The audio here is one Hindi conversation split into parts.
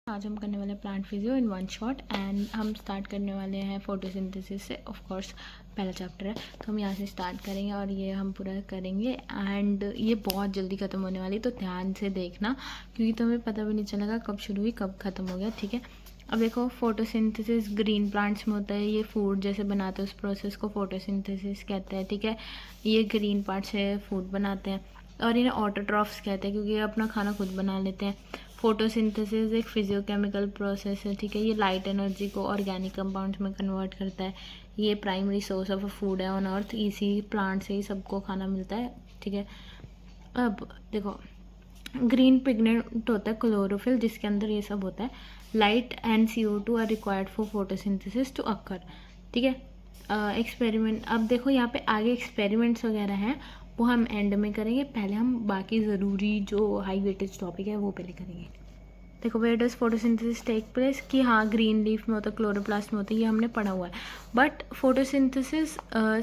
आज हम करने वाले plant physio in one shot and हम स्टार्ट करने वाले हैं फोटोसिंथेसिस से। ऑफ कोर्स पहला चैप्टर है तो हम यहाँ से स्टार्ट करेंगे और ये हम पूरा करेंगे एंड ये बहुत जल्दी ख़त्म होने वाली, तो ध्यान से देखना क्योंकि तुम्हें पता भी नहीं चलेगा कब शुरू हुई कब ख़त्म हो गया। ठीक है, अब देखो फोटोसिंथेसिस ग्रीन प्लांट्स में होता है, ये फूड जैसे बनाते हैं उस प्रोसेस को फोटोसिंथेसिस कहते हैं। ठीक है, ये ग्रीन पार्ट से फूड बनाते हैं और इन्हें ऑटोट्रॉफ्स कहते हैं क्योंकि ये अपना खाना खुद बना लेते हैं। फोटोसिंथेसिस एक फिजियोकेमिकल प्रोसेस है। ठीक है, ये लाइट एनर्जी को ऑर्गेनिक कंपाउंड्स में कन्वर्ट करता है। ये प्राइमरी सोर्स ऑफ फूड है ऑन अर्थ, इसी प्लांट से ही सबको खाना मिलता है। ठीक है, अब देखो ग्रीन पिगमेंट होता है क्लोरोफिल, जिसके अंदर ये सब होता है। Light and CO2 are required for photosynthesis to occur. ठीक है, एक्सपेरिमेंट, अब देखो यहाँ पे आगे एक्सपेरिमेंट्स वगैरह हैं वो हम एंड में करेंगे, पहले हम बाकी ज़रूरी जो हाई वेटेज टॉपिक है वो पहले करेंगे। देखो where does photosynthesis take place, कि हाँ ग्रीन लीफ में होता है, क्लोरोप्लास्ट में होता है, ये हमने पढ़ा हुआ है। बट फोटोसिंथेसिस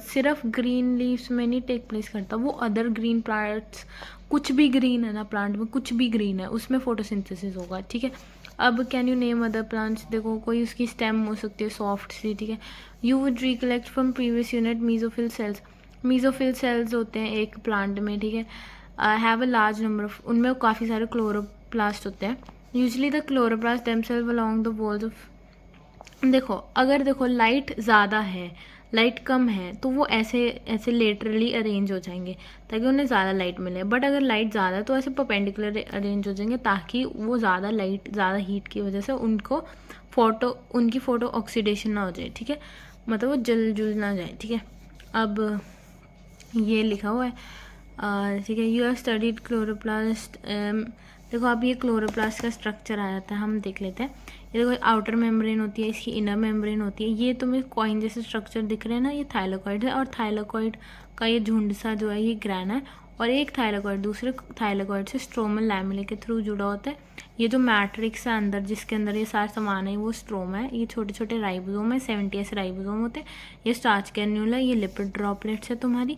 सिर्फ ग्रीन लीव्स में नहीं टेक प्लेस करता, वो अदर ग्रीन प्लांट्स, कुछ भी ग्रीन है ना प्लांट में, कुछ भी ग्रीन है उसमें फोटोसिंथेसिस होगा। ठीक है, अब can you name other plants, देखो कोई उसकी स्टेम हो सकती है सॉफ्ट सी। ठीक है, you would recollect from previous unit mesophyll cells, mesophyll cells होते हैं एक प्लांट में। ठीक है, have a large number of, उनमें काफ़ी सारे क्लोरोप्लास्ट होते हैं। Usually the chloroplast themselves along the walls of, देखो अगर देखो लाइट ज़्यादा है लाइट कम है तो वो ऐसे ऐसे लेटरली अरेंज हो जाएंगे ताकि उन्हें ज़्यादा लाइट मिले। बट अगर लाइट ज़्यादा है तो ऐसे परपेंडिकुलर अरेंज हो जाएंगे ताकि वो ज़्यादा लाइट, ज़्यादा हीट की वजह से उनकी फ़ोटो ऑक्सीडेशन ना हो जाए। ठीक है, मतलब वो जल जुल ना जाए। ठीक है, अब ये लिखा हुआ है। ठीक है, यू हैव स्टडीड क्लोरोप्लास्ट, देखो अब ये क्लोरोप्लास्ट का स्ट्रक्चर आ जाता है, हम देख लेते हैं। ये देखो आउटर मेम्ब्रेन होती है, इसकी इनर मेम्ब्रेन होती है। ये तुम्हें कॉइन जैसे स्ट्रक्चर दिख रहे हैं ना, ये थाइलाकॉइड है और थाइलाकॉइड का ये झुंड सा जो है ये ग्रैना है और एक थाइलाकॉइड दूसरे थाइलाकॉइड से स्ट्रोमल लैमेले के थ्रू जुड़ा होता है। ये जो मैट्रिक्स है अंदर जिसके अंदर ये सारा सामान है वो स्ट्रोमा है। ये छोटे छोटे राइबोसोम है, 70S राइबोसोम होते हैं। ये स्टार्च कैन्यूल है, ये लिपिड ड्रॉपलेट्स है तुम्हारी।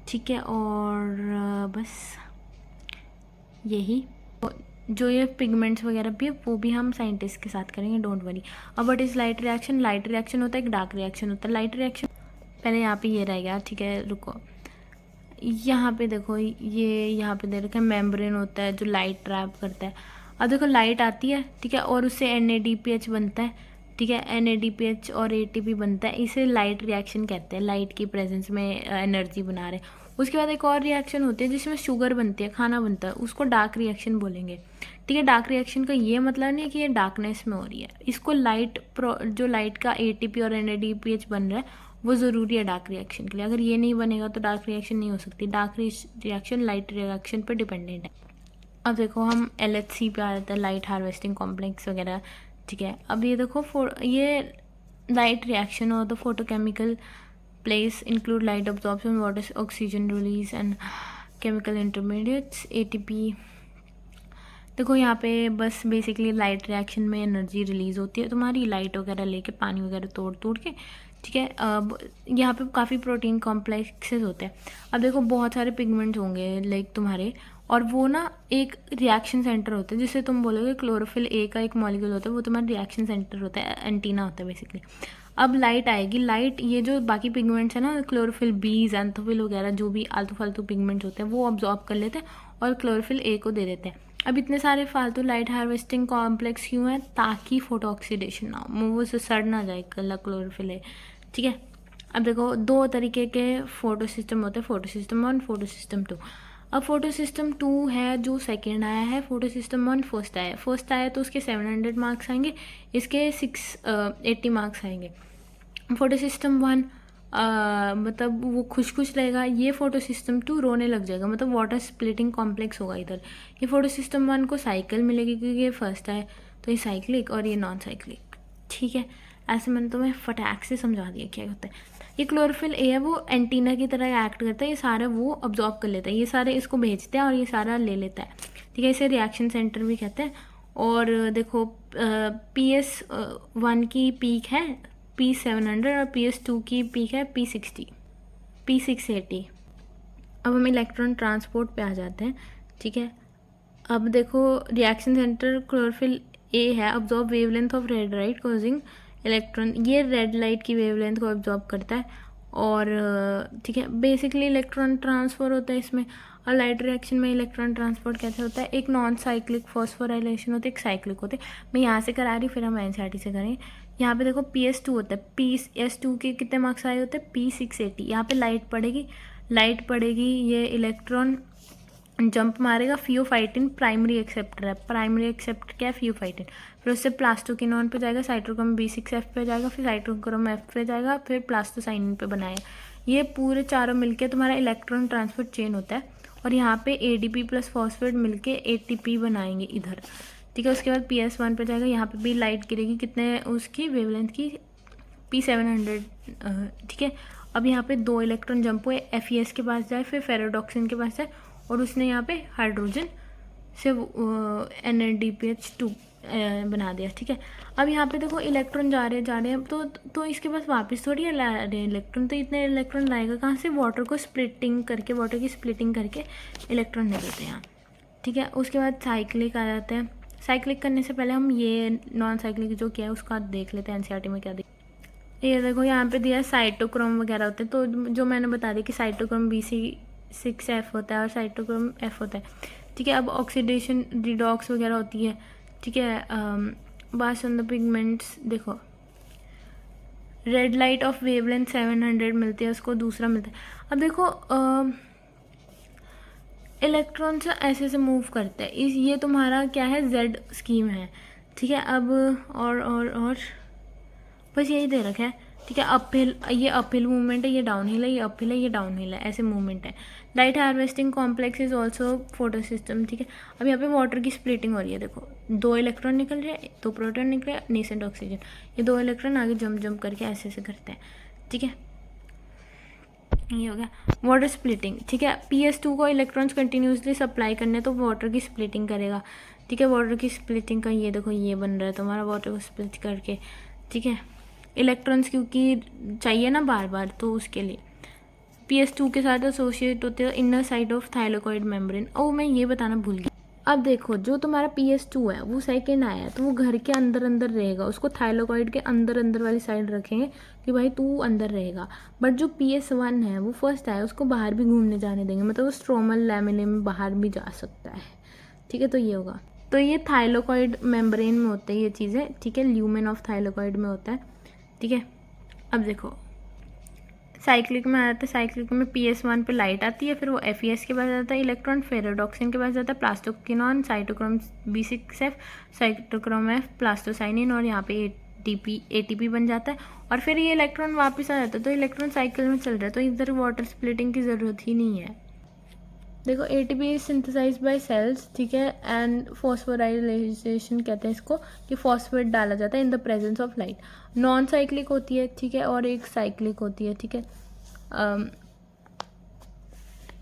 ठीक है, और बस यही जो ये पिगमेंट्स वगैरह भी है वो भी हम साइंटिस्ट के साथ करेंगे, डोंट वरी। अब what is light reaction, light reaction होता है एक डार्क रिएक्शन होता है। लाइट रिएक्शन पहले यहाँ पे ये रहेगा। ठीक है, रुको, यहाँ पे देखो ये यहाँ पे दे रखा है मेम्ब्रेन होता है जो लाइट ट्रैप करता है। अब देखो लाइट आती है, ठीक है, और उससे NADPH बनता है। ठीक है, NADPH और ATP बनता है, इसे लाइट रिएक्शन कहते हैं। लाइट की प्रेजेंस में एनर्जी बना रहे। उसके बाद एक और रिएक्शन होती है जिसमें शुगर बनती है, खाना बनता है, उसको डार्क रिएक्शन बोलेंगे। ठीक है, डार्क रिएक्शन का ये मतलब नहीं है कि ये डार्कनेस में हो रही है, इसको जो लाइट का ATP और NADPH बन रहा है वो ज़रूरी है डार्क रिएक्शन के लिए। अगर ये नहीं बनेगा तो डार्क रिएक्शन नहीं हो सकती। डार्क रिएक्शन लाइट रिएक्शन पर डिपेंडेंट है। अब देखो हम LHC पे आ जाता है, लाइट हार्वेस्टिंग कॉम्प्लेक्स वगैरह। ठीक है, अब ये देखो ये लाइट रिएक्शन और the photochemical place include light absorption, water oxygen release and chemical intermediates ATP। देखो यहाँ पे बस बेसिकली लाइट रिएक्शन में एनर्जी रिलीज़ होती है तुम्हारी, लाइट वगैरह लेके पानी वगैरह तोड़ तोड़ के। ठीक है, अब यहाँ पे काफ़ी प्रोटीन कॉम्प्लेक्सेस होते हैं। अब देखो बहुत सारे पिगमेंट्स होंगे लाइक तुम्हारे, और वो ना एक रिएक्शन सेंटर होता है जिसे तुम बोलोगे क्लोरोफिल A का एक मॉलिक्यूल होता है, वो तुम्हारा रिएक्शन सेंटर होता है, एंटीना होता है बेसिकली। अब लाइट आएगी, लाइट ये जो बाकी पिगमेंट्स है ना क्लोरोफिल B, ज़ैंथोफिल वगैरह जो भी आलतू फालतू पिगमेंट्स होते हैं वो ऑब्जॉर्ब कर लेते हैं और क्लोरोफिल A को दे देते हैं। अब इतने सारे फालतू लाइट हार्वेस्टिंग कॉम्प्लेक्स क्यों है, ताकि फोटो ऑक्सीडेशन ना हो, वो से सड़ ना जाए कलर क्लोरोफिल है। ठीक है, अब देखो दो तरीके के फोटो सिस्टम होते हैं, फोटो सिस्टम 1 फोटो सिस्टम 2। अब फोटो सिस्टम 2 है जो सेकेंड आया है, फोटो सिस्टम 1 फर्स्ट आया तो उसके 700 मार्क्स आएंगे, इसके 680 मार्क्स आएंगे। फोटो सिस्टम 1 मतलब वो खुश खुश रहेगा, ये फोटो सिस्टम 2 रोने लग जाएगा, मतलब वाटर स्प्लिटिंग कॉम्प्लेक्स होगा इधर। ये फोटो सिस्टम 1 को साइकिल मिलेगी क्योंकि ये फर्स्ट है, तो ये साइक्लिक और ये नॉन साइक्लिक। ठीक है, ऐसे मैंने तुम्हें फटाक से समझा दिया क्या होता है। ये क्लोरोफिल A है वो एंटीना की तरह एक्ट करता है, ये सारा वो अब्जॉर्ब कर लेता है, ये सारे इसको भेजते हैं और ये सारा ले लेता है। ठीक है, इसे रिएक्शन सेंटर भी कहते हैं। और देखो PS1 की पीक है P700 और PS2 की पीक है P680। अब हम इलेक्ट्रॉन ट्रांसपोर्ट पे आ जाते हैं। ठीक है, अब देखो रिएक्शन सेंटर क्लोरोफिल ए है absorb wavelength of red light causing electron, ये रेड लाइट की वेवलेंथ को अब्जॉर्ब करता है और ठीक है बेसिकली इलेक्ट्रॉन ट्रांसफ़र होता है इसमें। और लाइट रिएक्शन में इलेक्ट्रॉन ट्रांसपोर्ट कैसे होता है, एक नॉन साइक्लिक फॉस्फोराइलेशन होता है, एक साइक्लिक होते हैं। मैं यहाँ से करा रही फिर हम एनसीईआरटी से करें। यहाँ पे देखो PS2 होता है, PS2 के कितने मार्क्स आए होते हैं P680। यहाँ पे लाइट पड़ेगी, ये इलेक्ट्रॉन जंप मारेगा, फियोफाइटिन प्राइमरी एक्सेप्टर है, प्राइमरी एक्सेप्टर क्या है फियोफाइटिन, फिर उससे प्लास्टोकिनोन पे जाएगा, साइटोक्रोम B6F पे जाएगा, फिर साइटोक्रोम F पे जाएगा, फिर प्लास्टोसाइनिन पे बनाएगा। ये पूरे चारों मिलके तुम्हारा इलेक्ट्रॉन ट्रांसफर चेन होता है और यहाँ पे ADP प्लस फॉस्फेट मिलके ATP बनाएंगे इधर, ठीक है। उसके बाद PS1 पे जाएगा, यहाँ पे भी लाइट गिरेगी, कितने उसकी वेवलेंथ की P700, ठीक है। अब यहाँ पे 2 इलेक्ट्रॉन जंप हुए, FeS के पास जाए, फिर फेरोडॉक्सिन के पास जाए और उसने यहाँ पे हाइड्रोजन से NADPH2 बना दिया, ठीक है। अब यहाँ पे देखो इलेक्ट्रॉन जा रहे हैं तो इसके पास वापस थोड़ी है ला रहे इलेक्ट्रॉन, तो इतने इलेक्ट्रॉन लाएगा कहाँ से, वाटर की स्प्लिटिंग करके इलेक्ट्रॉन निकलते हैं यहाँ, ठीक है। उसके बाद साइक्लिक आ जाते हैं। साइक्लिक करने से पहले हम ये नॉन साइक्लिक जो क्या है उसका देख लेते हैं एनसीईआरटी में क्या ये देखो यहाँ पे दिया साइटोक्रोम वगैरह होते हैं, तो जो मैंने बता दिया कि साइटोक्रोम B6F होता है और साइटोक्रोम F होता है, ठीक है। अब ऑक्सीडेशन रिडॉक्स वगैरह होती है, ठीक है। बास ऑन द पिगमेंट्स देखो, रेड लाइट ऑफ वेवलेंथ 700 मिलती है, उसको दूसरा मिलता है। अब देखो इलेक्ट्रॉन्स ऐसे मूव करते हैं, ये तुम्हारा क्या है Z स्कीम है, ठीक है। अब और बस यही दे रखा है, ठीक है। अपहिल, ये अपहिल मूवमेंट है, ये डाउनहिल है, ये अपहिल है, ये डाउनहिल है, ऐसे मूवमेंट है। Light harvesting complex is also photo system, ठीक है। अब यहाँ पे वाटर की स्प्लिटिंग हो रही है, देखो 2 इलेक्ट्रॉन निकल रहे हैं, 2 प्रोटॉन निकल रहे हैं, नेसेंट ऑक्सीजन, ये 2 इलेक्ट्रॉन आगे जंप करके ऐसे करते हैं, ठीक है। ये हो गया वाटर स्प्लिटिंग, ठीक है। PS2 को इलेक्ट्रॉन्स कंटिन्यूसली सप्लाई करने तो वाटर की स्प्लिटिंग करेगा, ठीक है। वाटर की स्प्लिटिंग का ये देखो ये बन रहा है तुम्हारा वाटर को स्प्लिट करके, ठीक है। इलेक्ट्रॉन्स क्योंकि चाहिए ना बार बार, तो उसके लिए PS2 के साथ एसोसिएट होते हैं inner side of thylakoid membrane. ओ मैं ये बताना भूल गई। अब देखो जो तुम्हारा PS2 है वो सेकेंड आया है तो वो घर के अंदर रहेगा, उसको थाइलाकॉइड के अंदर वाली साइड रखेंगे कि भाई तू अंदर रहेगा। बट जो PS1 है वो फर्स्ट आया, उसको बाहर भी घूमने जाने देंगे, मतलब वो स्ट्रोमल लैमिले में बाहर भी जा सकता है, ठीक है। तो ये होगा, तो ये थाइलाकॉइड मेम्ब्रेन में होते हैं ये चीज़ें, ठीक है। ल्यूमेन ऑफ थाइलाकॉइड में होता है, ठीक है। अब देखो साइक्लिक में आ जाता है, साइक्लिक में PS1 पे लाइट आती है, फिर वो FeS के पास जाता है इलेक्ट्रॉन, फेरोडॉक्सिन के पास जाता है plastoquinone, cytochrome B6F, cytochrome F, plastocyanin और यहाँ पे ATP बन जाता है और फिर ये इलेक्ट्रॉन वापस आ जाता है। तो इलेक्ट्रॉन साइकिल में चल रहा है, तो इधर वाटर स्प्लिटिंग की ज़रूरत ही नहीं है। देखो ATP is synthesize by cells, ठीक है। एंड फॉस्फोराइलेशन कहते हैं इसको, कि फॉस्फेट डाला जाता है in the presence of light. Non cyclic होती है, ठीक है, और एक साइक्लिक होती है, ठीक है।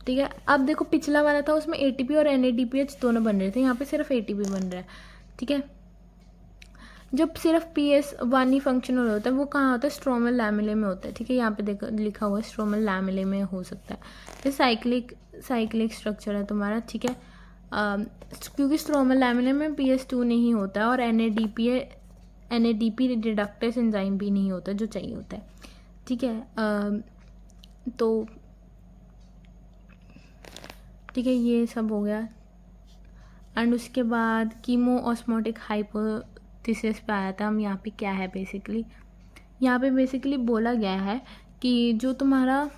ठीक है। अब देखो पिछला वाला था उसमें ATP और NADPH दोनों बन रहे थे, यहाँ पे सिर्फ ATP बन रहा है, ठीक है। जब सिर्फ PS1 ही फंक्शनल होता है वो कहाँ होता है, स्ट्रोमल लैमिले में होता है, ठीक है। यहाँ पे देखो लिखा हुआ है स्ट्रोमल लैमिले में हो सकता है। ये साइक्लिक स्ट्रक्चर है तुम्हारा, ठीक है। क्योंकि स्ट्रोमल लैमिले में PS2 नहीं होता है और NADP रिडक्टेस एंजाइम भी नहीं होता जो चाहिए होता है, ठीक है। तो ठीक है ये सब हो गया। एंड उसके बाद कीमो ऑस्मोटिक हाइपोथेसिस पे आया था हम। यहाँ पे क्या है बेसिकली, यहाँ पे बेसिकली बोला गया है कि जो तुम्हारा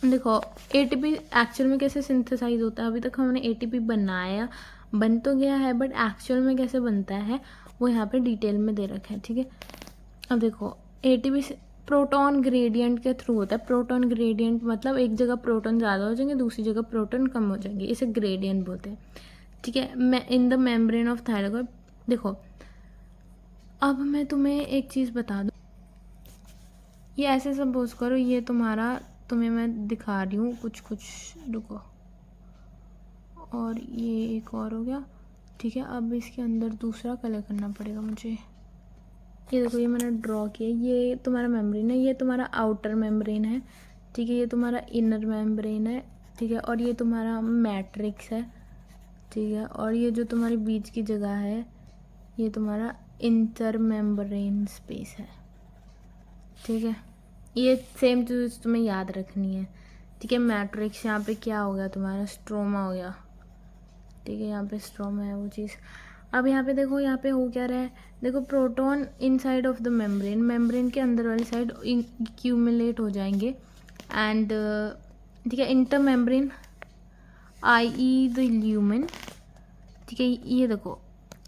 देखो ATP एक्चुअल में कैसे सिंथेसाइज होता है, अभी तक हमने ATP बनाया बन तो गया है बट एक्चुअल में कैसे बनता है वो यहाँ पे डिटेल में दे रखा है, ठीक है। अब देखो ATP प्रोटॉन ग्रेडियंट के थ्रू होता है। प्रोटॉन ग्रेडियंट मतलब एक जगह प्रोटॉन ज़्यादा हो जाएंगे दूसरी जगह प्रोटॉन कम हो जाएंगे, इसे ग्रेडियंट बोलते हैं, ठीक है। मैं in the membrane of thylakoid. देखो अब मैं तुम्हें एक चीज़ बता दूँ, ये ऐसे सपोज करो ये तुम्हारा, तुम्हें मैं दिखा रही हूँ कुछ रुको, और ये एक और हो गया, ठीक है। अब इसके अंदर दूसरा कलर करना पड़ेगा मुझे। ये देखो ये मैंने ड्रॉ किया, ये तुम्हारा मेम्ब्रेन है, ये तुम्हारा आउटर मेम्ब्रेन है, ठीक है। ये तुम्हारा इनर मेम्ब्रेन है, ठीक है। और ये तुम्हारा मैट्रिक्स है, ठीक है। और ये जो तुम्हारी बीच की जगह है ये तुम्हारा इंटरमेम्ब्रेन स्पेस है, ठीक है। ये सेम चीज़ तुम्हें याद रखनी है, ठीक है। मैट्रिक्स यहाँ पे क्या हो गया तुम्हारा, स्ट्रोमा हो गया, ठीक है। यहाँ पे स्ट्रोमा है वो चीज़। अब यहाँ पे देखो, यहाँ पे हो क्या रहा है, देखो proton inside of the membrane, membrane के अंदर वाली साइड एक्यूमुलेट हो जाएंगे एंड ठीक है, inter membrane i.e. The lumen, ठीक है। ये देखो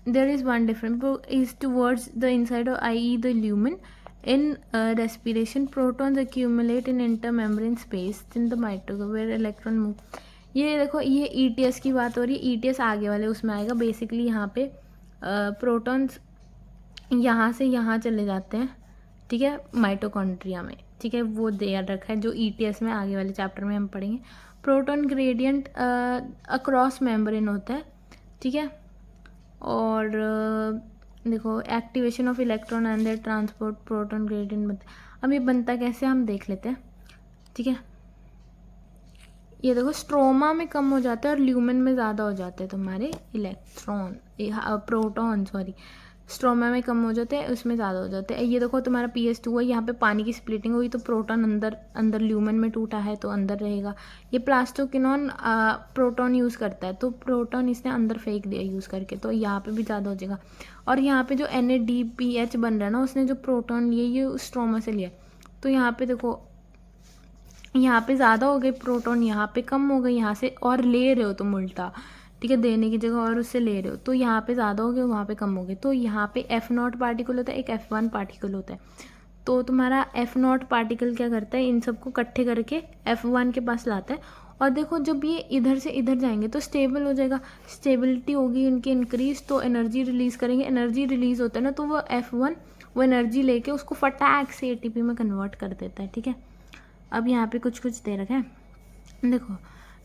there is one difference is towards the inside of i.e. The lumen in respiration protons accumulate in intermembrane space in the mitochondria where electron move। ये देखो ये ETS की बात हो रही है, ETS आगे वाले उसमें आएगा। बेसिकली यहाँ पे प्रोटॉन्स यहाँ से यहाँ चले जाते हैं, ठीक है, माइटोकॉन्ड्रिया में, ठीक है। वो दे रखा है जो ETS में आगे वाले चैप्टर में हम पढ़ेंगे। प्रोटॉन ग्रेडियंट अक्रॉस मेम्ब्रेन होता है, ठीक है। और देखो activation of electron and there transport proton gradient बनता है। अब ये बनता कैसे हम देख लेते हैं, ठीक है। ये देखो स्ट्रोमा में कम हो जाता है और ल्यूमेन में ज़्यादा हो जाते हैं तुम्हारे इलेक्ट्रॉन, प्रोटॉन सॉरी, स्ट्रोमा में कम हो जाते हैं, उसमें ज़्यादा हो जाते हैं। ये देखो तुम्हारा PS2 है, यहाँ पे पानी की स्प्लिटिंग हुई तो प्रोटॉन अंदर ल्यूमेन में टूटा है तो अंदर रहेगा। ये प्लास्टोकिनॉन प्रोटॉन यूज़ करता है तो प्रोटॉन इसने अंदर फेंक दिया यूज़ करके, तो यहाँ पे भी ज़्यादा हो जाएगा। और यहाँ पे जो NADPH बन रहा है ना, उसने जो प्रोटॉन लिए ये स्ट्रोमा से लिया, तो यहाँ पे देखो यहाँ पे ज़्यादा हो गए प्रोटॉन, यहाँ पे कम हो गए, यहाँ से और ले रहे हो तुम उल्टा, ठीक है, देने की जगह और उससे ले रहे हो, तो यहाँ पे ज़्यादा हो गए वहाँ पे कम हो गए। तो यहाँ पे F0 पार्टिकल होता है, एक F1 पार्टिकल होता है। तो तुम्हारा F0 पार्टिकल क्या करता है, इन सबको इकट्ठे करके F1 के पास लाता है। और देखो जब ये इधर से इधर जाएंगे तो स्टेबल हो जाएगा, स्टेबिलिटी होगी इनकी इंक्रीज, तो एनर्जी रिलीज़ करेंगे। एनर्जी रिलीज़ होता है ना, तो वो F1 वो एनर्जी लेके उसको फटाक से ATP में कन्वर्ट कर देता है, ठीक है। अब यहाँ पे कुछ दे रखा है, देखो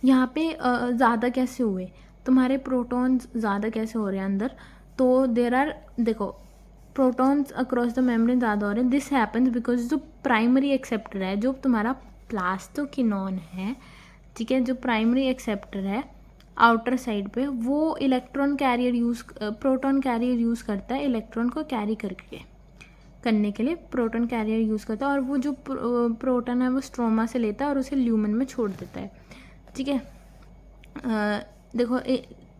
यहाँ पे ज़्यादा कैसे हुए तुम्हारे प्रोटॉन्स, ज़्यादा कैसे हो रहे हैं अंदर, तो देर आर, देखो प्रोटॉन्स अक्रॉस द मेम्ब्रेन ज़्यादा हो रहे हैं। दिस हैपन्स बिकॉज जो प्राइमरी एक्सेप्टर है, जो तुम्हारा प्लास्टोकिनॉन है, ठीक है, जो प्राइमरी एक्सेप्टर है आउटर साइड पे, वो electron carrier proton carrier use करता है, इलेक्ट्रॉन को कैरी करने के लिए प्रोटॉन कैरियर यूज़ करता है। और वो जो प्रोटॉन है वो स्ट्रोमा से लेता है और उसे ल्यूमेन में छोड़ देता है, ठीक है। देखो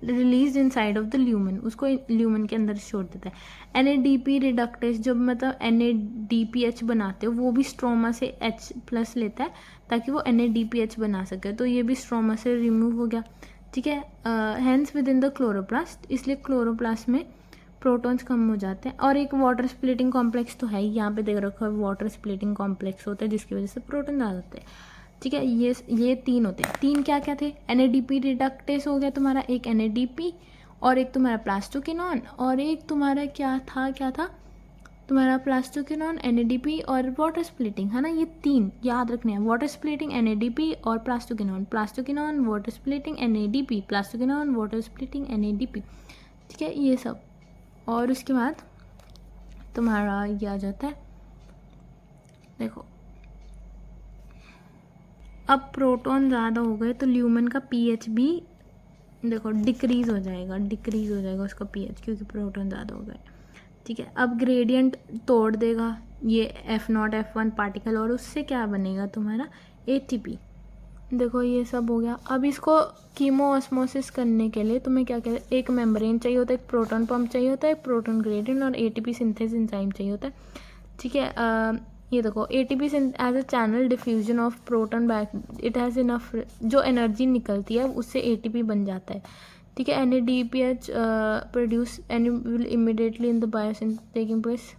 release in side of the lumen, उसको ल्यूमेन के अंदर छोड़ देता है। NADP रिडक्टेज, जब मतलब NADPH बनाते हो वो भी स्ट्रोमा से H+ लेता है ताकि वो NADPH बना सके, तो ये भी स्ट्रोमा से रिमूव हो गया, ठीक है। Hence within the chloroplast, इसलिए क्लोरोप्लास्ट में प्रोटॉन्स कम हो जाते हैं। और एक वाटर स्प्लिटिंग कॉम्प्लेक्स तो है ही, यहाँ पे देख रखा है वाटर स्प्लिटिंग कॉम्प्लेक्स होता है जिसकी वजह से प्रोटॉन ज़्यादा होते हैं, ठीक है। ये 3 होते हैं। 3 क्या क्या थे, NADP रिडक्टेस हो गया तुम्हारा, एक NADP और एक तुम्हारा प्लास्टोकिनॉन, और एक तुम्हारा क्या था तुम्हारा प्लास्टोकिनॉन, NADP और वाटर स्प्लिटिंग, है ना। ये 3 याद रखने हैं, वाटर स्प्लिटिंग, NADP और plastoquinone water splitting NADP, plastoquinone water splitting NADP, ठीक है, ये सब। और उसके बाद तुम्हारा ये आ जाता है, देखो अब प्रोटॉन ज़्यादा हो गए तो ल्यूमेन का pH भी देखो डिक्रीज़ हो जाएगा उसका pH, क्योंकि प्रोटॉन ज़्यादा हो गए, ठीक है। अब ग्रेडियंट तोड़ देगा ये F0 F1 पार्टिकल और उससे क्या बनेगा तुम्हारा ATP। देखो ये सब हो गया। अब इसको कीमोऑस्मोसिस करने के लिए तुम्हें क्या कहते हैं, एक मेम्ब्रेन चाहिए होता है, एक प्रोटॉन पंप चाहिए होता है, एक प्रोटॉन ग्रेडियंट और ATP सिंथेसिस एंजाइम चाहिए होता है, ठीक है। ये देखो ATP as a channel diffusion of proton back, it has enough, जो एनर्जी निकलती है उससे ATP बन जाता है, ठीक है। NADPH produce will immediately in the biosynthesis taking place.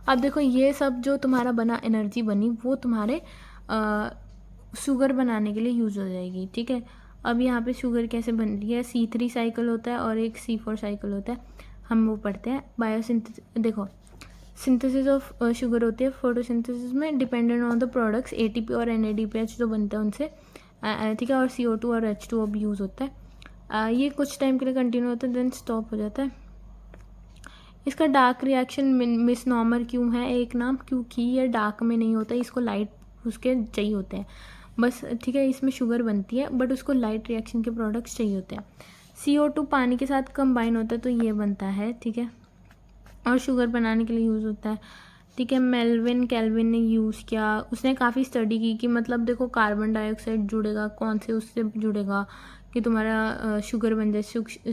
अब देखो ये सब जो तुम्हारा बना एनर्जी बनी वो तुम्हारे शुगर बनाने के लिए यूज़ हो जाएगी, ठीक है। अब यहाँ पे शुगर कैसे बन रही है, C3 साइकिल होता है और एक C4 साइकिल होता है, हम वो पढ़ते हैं। बायोसिंथेसिस, देखो सिंथेसिस ऑफ शुगर होती है फोटोसिंथेसिस में, dependent on the products ATP और NADPH जो बनते हैं उनसे, ठीक है। और CO2 और H2O भी यूज़ होता है। ये कुछ टाइम के लिए कंटिन्यू होता है, देन स्टॉप हो जाता है। इसका डार्क रिएक्शन मिसनॉमर क्यों है एक नाम, क्योंकि ये डार्क में नहीं होता, इसको लाइट उसके चाहिए होते हैं बस, ठीक है। इसमें शुगर बनती है बट उसको लाइट रिएक्शन के प्रोडक्ट्स चाहिए होते हैं। CO2 पानी के साथ कंबाइन होता है तो ये बनता है, ठीक है, और शुगर बनाने के लिए यूज़ होता है, ठीक है। मेल्विन कैल्विन ने यूज़ किया, उसने काफ़ी स्टडी की कि मतलब देखो कार्बन डाइऑक्साइड जुड़ेगा कौन से उससे जुड़ेगा कि तुम्हारा शुगर बन जाए,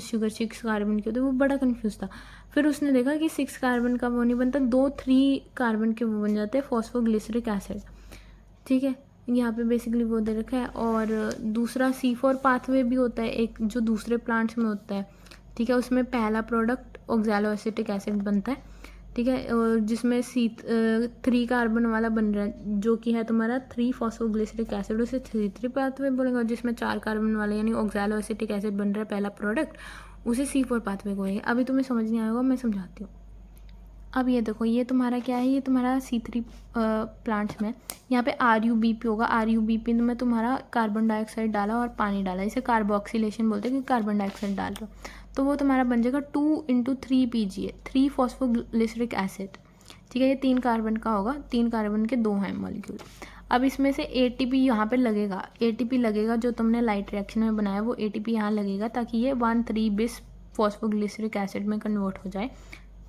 शुगर 6 कार्बन की होती है, वो बड़ा कंफ्यूज था। फिर उसने देखा कि 6 कार्बन का वो नहीं बनता, 3 कार्बन के वो बन जाते हैं फॉस्फोग्लिसरिक एसिड, ठीक है। यहाँ पे बेसिकली वो दे रखा है। और दूसरा C4 पाथवे भी होता है एक, जो दूसरे प्लांट्स में होता है, ठीक है। उसमें पहला प्रोडक्ट ऑक्सैलोएसिटिक एसिड बनता है, ठीक है, और जिसमें 3 कार्बन वाला बन रहा है जो कि है तुम्हारा 3 फॉस्फोग्लिसरिक एसिड, उसे C3 पाथवे बोलेंगे। और जिसमें 4 कार्बन वाला यानी ऑक्सैलोएसिटिक एसिड बन रहा है पहला प्रोडक्ट, उसे C4 पाथवे बोलेंगे। अभी तुम्हें समझ नहीं आएगा, मैं समझाती हूँ। अब ये देखो, ये तुम्हारा क्या है, ये तुम्हारा C3 प्लांट्स में यहाँ पे RUBP होगा। RUBP में तुम्हारा कार्बन डाइऑक्साइड डाला और पानी डाला, इसे कार्बोक्सिलेशन बोलते हैं क्योंकि कार्बन डाइऑक्साइड डाल रहे हो, तो वो तुम्हारा बन जाएगा 2 × 3 PGA, 3 फॉस्फोग्लिसरिक एसिड, ठीक है। ये 3 कार्बन का होगा, 3 कार्बन के 2 हैं मॉलिक्यूल। अब इसमें से ATP यहाँ पे लगेगा, ATP लगेगा जो तुमने लाइट रिएक्शन में बनाया, वो ATP यहाँ लगेगा ताकि ये 1,3-bis फॉस्फोग्लिसरिक एसिड में कन्वर्ट हो जाए,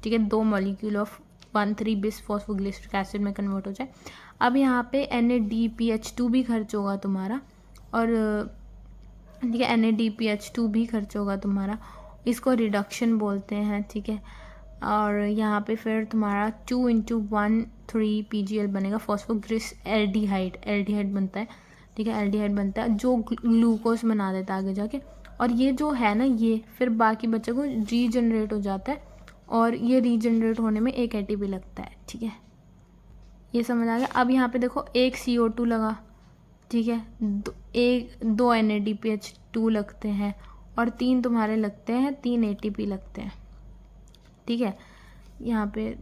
ठीक है। 2 molecule of 1,3-bis phosphoglyceric acid में कन्वर्ट हो जाए। अब यहाँ पे NADPH2 भी खर्च होगा तुम्हारा, और ठीक है, NADPH2 भी खर्च होगा तुम्हारा, इसको रिडक्शन बोलते हैं, ठीक है। और यहाँ पे फिर तुम्हारा 2 × 1,3 PGL बनेगा, फॉस्फोग्लिस एल्डिहाइड बनता है, ठीक है, एल्डिहाइड बनता है जो ग्लूकोज बना देता है आगे जाके। और ये जो है ना, ये फिर बाकी बच्चों को रीजनरेट हो जाता है, और ये रीजनरेट होने में एक ATP लगता है, ठीक है। ये समझ आ गया। अब यहाँ पे देखो, एक CO2 लगा, ठीक है, 2 NADPH2 लगते हैं, और 3 तुम्हारे लगते हैं, 3 ATP लगते हैं, ठीक है। यहाँ पे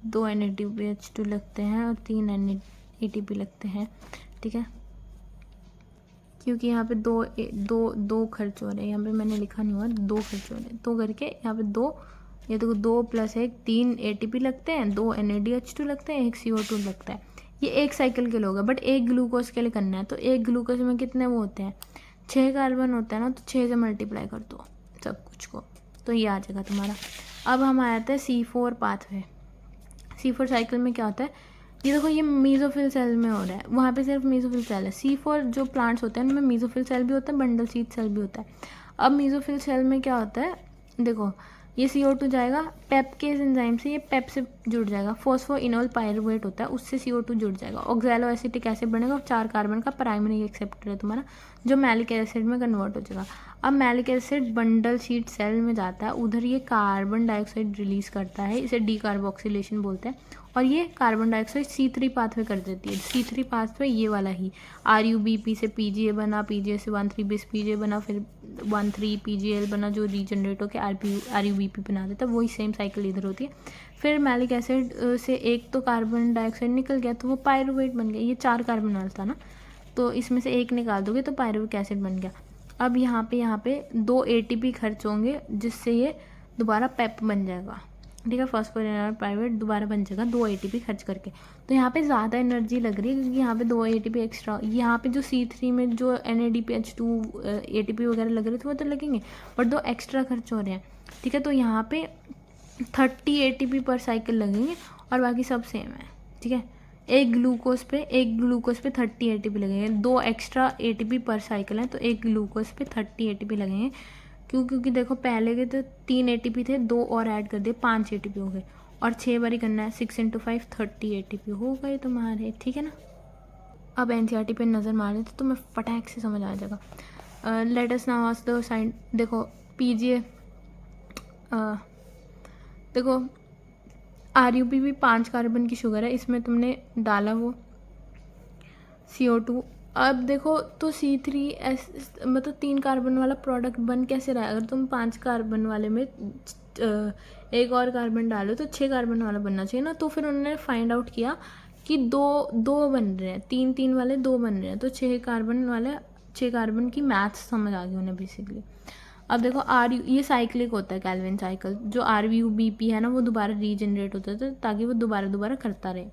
2 NADPH2 लगते हैं और 3 ATP लगते हैं, ठीक है, क्योंकि यहाँ पे दो खर्च हो रहे हैं, यहाँ पे मैंने लिखा नहीं हुआ, 2 खर्च हो रहे हैं, तो करके यहाँ पे 2, ये देखो 2 + 1 3 ATP लगते हैं, 2 NADH2 लगते हैं, 1 CO2 लगता है। ये एक साइकिल के लिए होगा, बट एक ग्लूकोज के लिए करना है तो एक ग्लूकोज में कितने वो होते हैं, 6 कार्बन होता है ना, तो 6 से मल्टीप्लाई कर दो सब कुछ को, तो ये आ जाएगा तुम्हारा। अब हम आ जाते हैं C4 पाथवे। C4 साइकिल में क्या होता है, ये देखो, ये मीजोफिल सेल में हो रहा है, वहाँ पे सिर्फ मीजोफिल सेल है। C4 जो प्लांट्स होते हैं उनमें मीजोफिल सेल भी होता है, बंडल सीड सेल भी होता है। अब मीजोफिल सेल में क्या होता है, देखो, ये CO2 जाएगा पेप के एंजाइम से, ये पेप से जुड़ जाएगा, फॉस्फोइनोल पायरुवेट होता है, उससे CO2 जुड़ जाएगा, ऑक्सैलोएसिटिक एसिड बनेगा, 4 कार्बन का प्राइमरी एक्सेप्टर है तुम्हारा, जो मैलिक एसिड में कन्वर्ट हो जाएगा। अब malic acid bundle sheath cell में जाता है, उधर ये कार्बन डाइऑक्साइड रिलीज करता है, इसे डीकार्बोक्सिलेशन बोलते हैं, और ये कार्बन डाइऑक्साइड C3 पाथवे कर देती है। C3 पाथवे ये वाला ही, RUBP से PGA बना, PGA से 1,3-bis PGA बना, फिर 1,3 PGL बना जो रीजनरेट होकर RUBP बना देता है, वही सेम साइकिल इधर होती है। फिर मैलिक एसिड से एक तो कार्बन डाइऑक्साइड निकल गया तो वो पायरुवेट बन गया, ये 4 कार्बन वाला था ना, तो इसमें से एक निकाल दोगे तो पायरुविक एसिड बन गया। अब यहाँ पे 2 ATP खर्च होंगे, जिससे ये दोबारा पेप बन जाएगा, ठीक है, फॉस्फोराइल पायरुवेट दोबारा बन जाएगा 2 ATP खर्च करके। तो यहाँ पे ज़्यादा एनर्जी लग रही है क्योंकि यहाँ पे 2 ATP एक्स्ट्रा, यहाँ पे जो C3 में जो NADPH2 ATP वगैरह लग रहे थे वो तो लगेंगे, बट 2 एक्स्ट्रा खर्च हो रहे हैं, ठीक है। तो यहाँ पे 30 ATP पर साइकिल लगेंगे और बाकी सब सेम है, ठीक है। एक ग्लूकोज पे 30 ATP लगेंगे, 2 एक्स्ट्रा ATP पर साइकिल है, तो एक ग्लूकोज पे 30 ATP लगेंगे, क्योंकि देखो पहले के तो 3 ATP थे, 2 और ऐड कर दिए, 5 ATP हो गए, और 6 बारी करना है, 6 × 5 30 ATP हो गए तुम्हारे, ठीक है ना। अब NCERT पे नज़र मारे तो तुम्हें फटाक से समझ आ जाएगा। Let us now ask the sign, देखो PGA, देखो RUP भी 5 कार्बन की शुगर है, इसमें तुमने डाला वो CO2। अब देखो तो C3 मतलब 3 कार्बन वाला प्रोडक्ट बन कैसे रहा है, अगर तुम 5 कार्बन वाले में एक और कार्बन डालो तो 6 कार्बन वाला बनना चाहिए ना। तो फिर उन्होंने फाइंड आउट किया कि दो बन रहे हैं, 3 वाले 2 बन रहे हैं, तो 6 कार्बन वाले 6 कार्बन की मैथ्स समझ आ गई उन्हें बेसिकली। अब देखो ये साइक्लिक होता है, कैल्विन साइकिल, जो RUBP है ना वो दोबारा रीजनरेट होता है ताकि वो दोबारा करता रहे।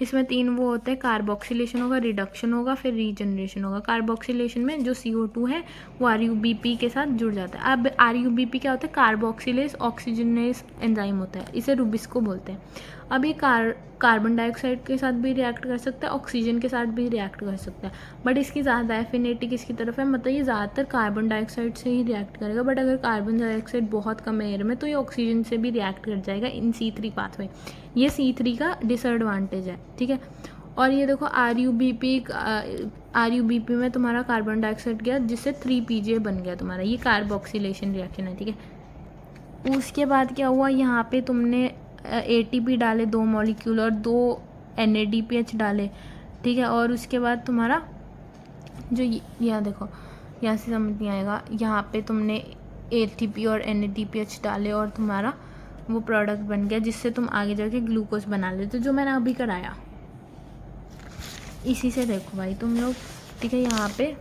इसमें 3 वो होते हैं, कार्बोक्सिलेशन होगा, रिडक्शन होगा, फिर रीजनरेशन होगा। कार्बोक्सिलेशन में जो CO2 है वो RUBP के साथ जुड़ जाता है। अब RUBP क्या होता है? कार्बोक्सिलेज ऑक्सीजनेस एंजाइम होता है, इसे रुबिस्को बोलते हैं। अब ये कार्बन डाइऑक्साइड के साथ भी रिएक्ट कर सकता है, ऑक्सीजन के साथ भी रिएक्ट कर सकता है, बट इसकी ज़्यादा एफिनिटी किसकी तरफ है? मतलब ये ज़्यादातर कार्बन डाइऑक्साइड से ही रिएक्ट करेगा, बट अगर कार्बन डाइऑक्साइड बहुत कम है एयर में तो ये ऑक्सीजन से भी रिएक्ट कर जाएगा इन C3 पाथवे। ये C3 का डिसएडवांटेज है, ठीक है। और ये देखो RUBP में तुम्हारा कार्बन डाइऑक्साइड गया जिससे 3PGA बन गया तुम्हारा, ये कार्बोक्सिलेशन रिएक्शन है, ठीक है। उसके बाद क्या हुआ? यहाँ पे तुमने ATP डाले 2 मॉलिक्यूल और 2 NADPH डाले, ठीक है। और उसके बाद तुम्हारा जो यहाँ देखो, यहाँ से समझ नहीं आएगा, यहाँ पे तुमने ATP और NADPH डाले और तुम्हारा वो प्रोडक्ट बन गया जिससे तुम आगे जाके ग्लूकोज बना लेते, जो मैंने अभी कराया। इसी से देखो भाई तुम लोग, ठीक है। यहाँ पे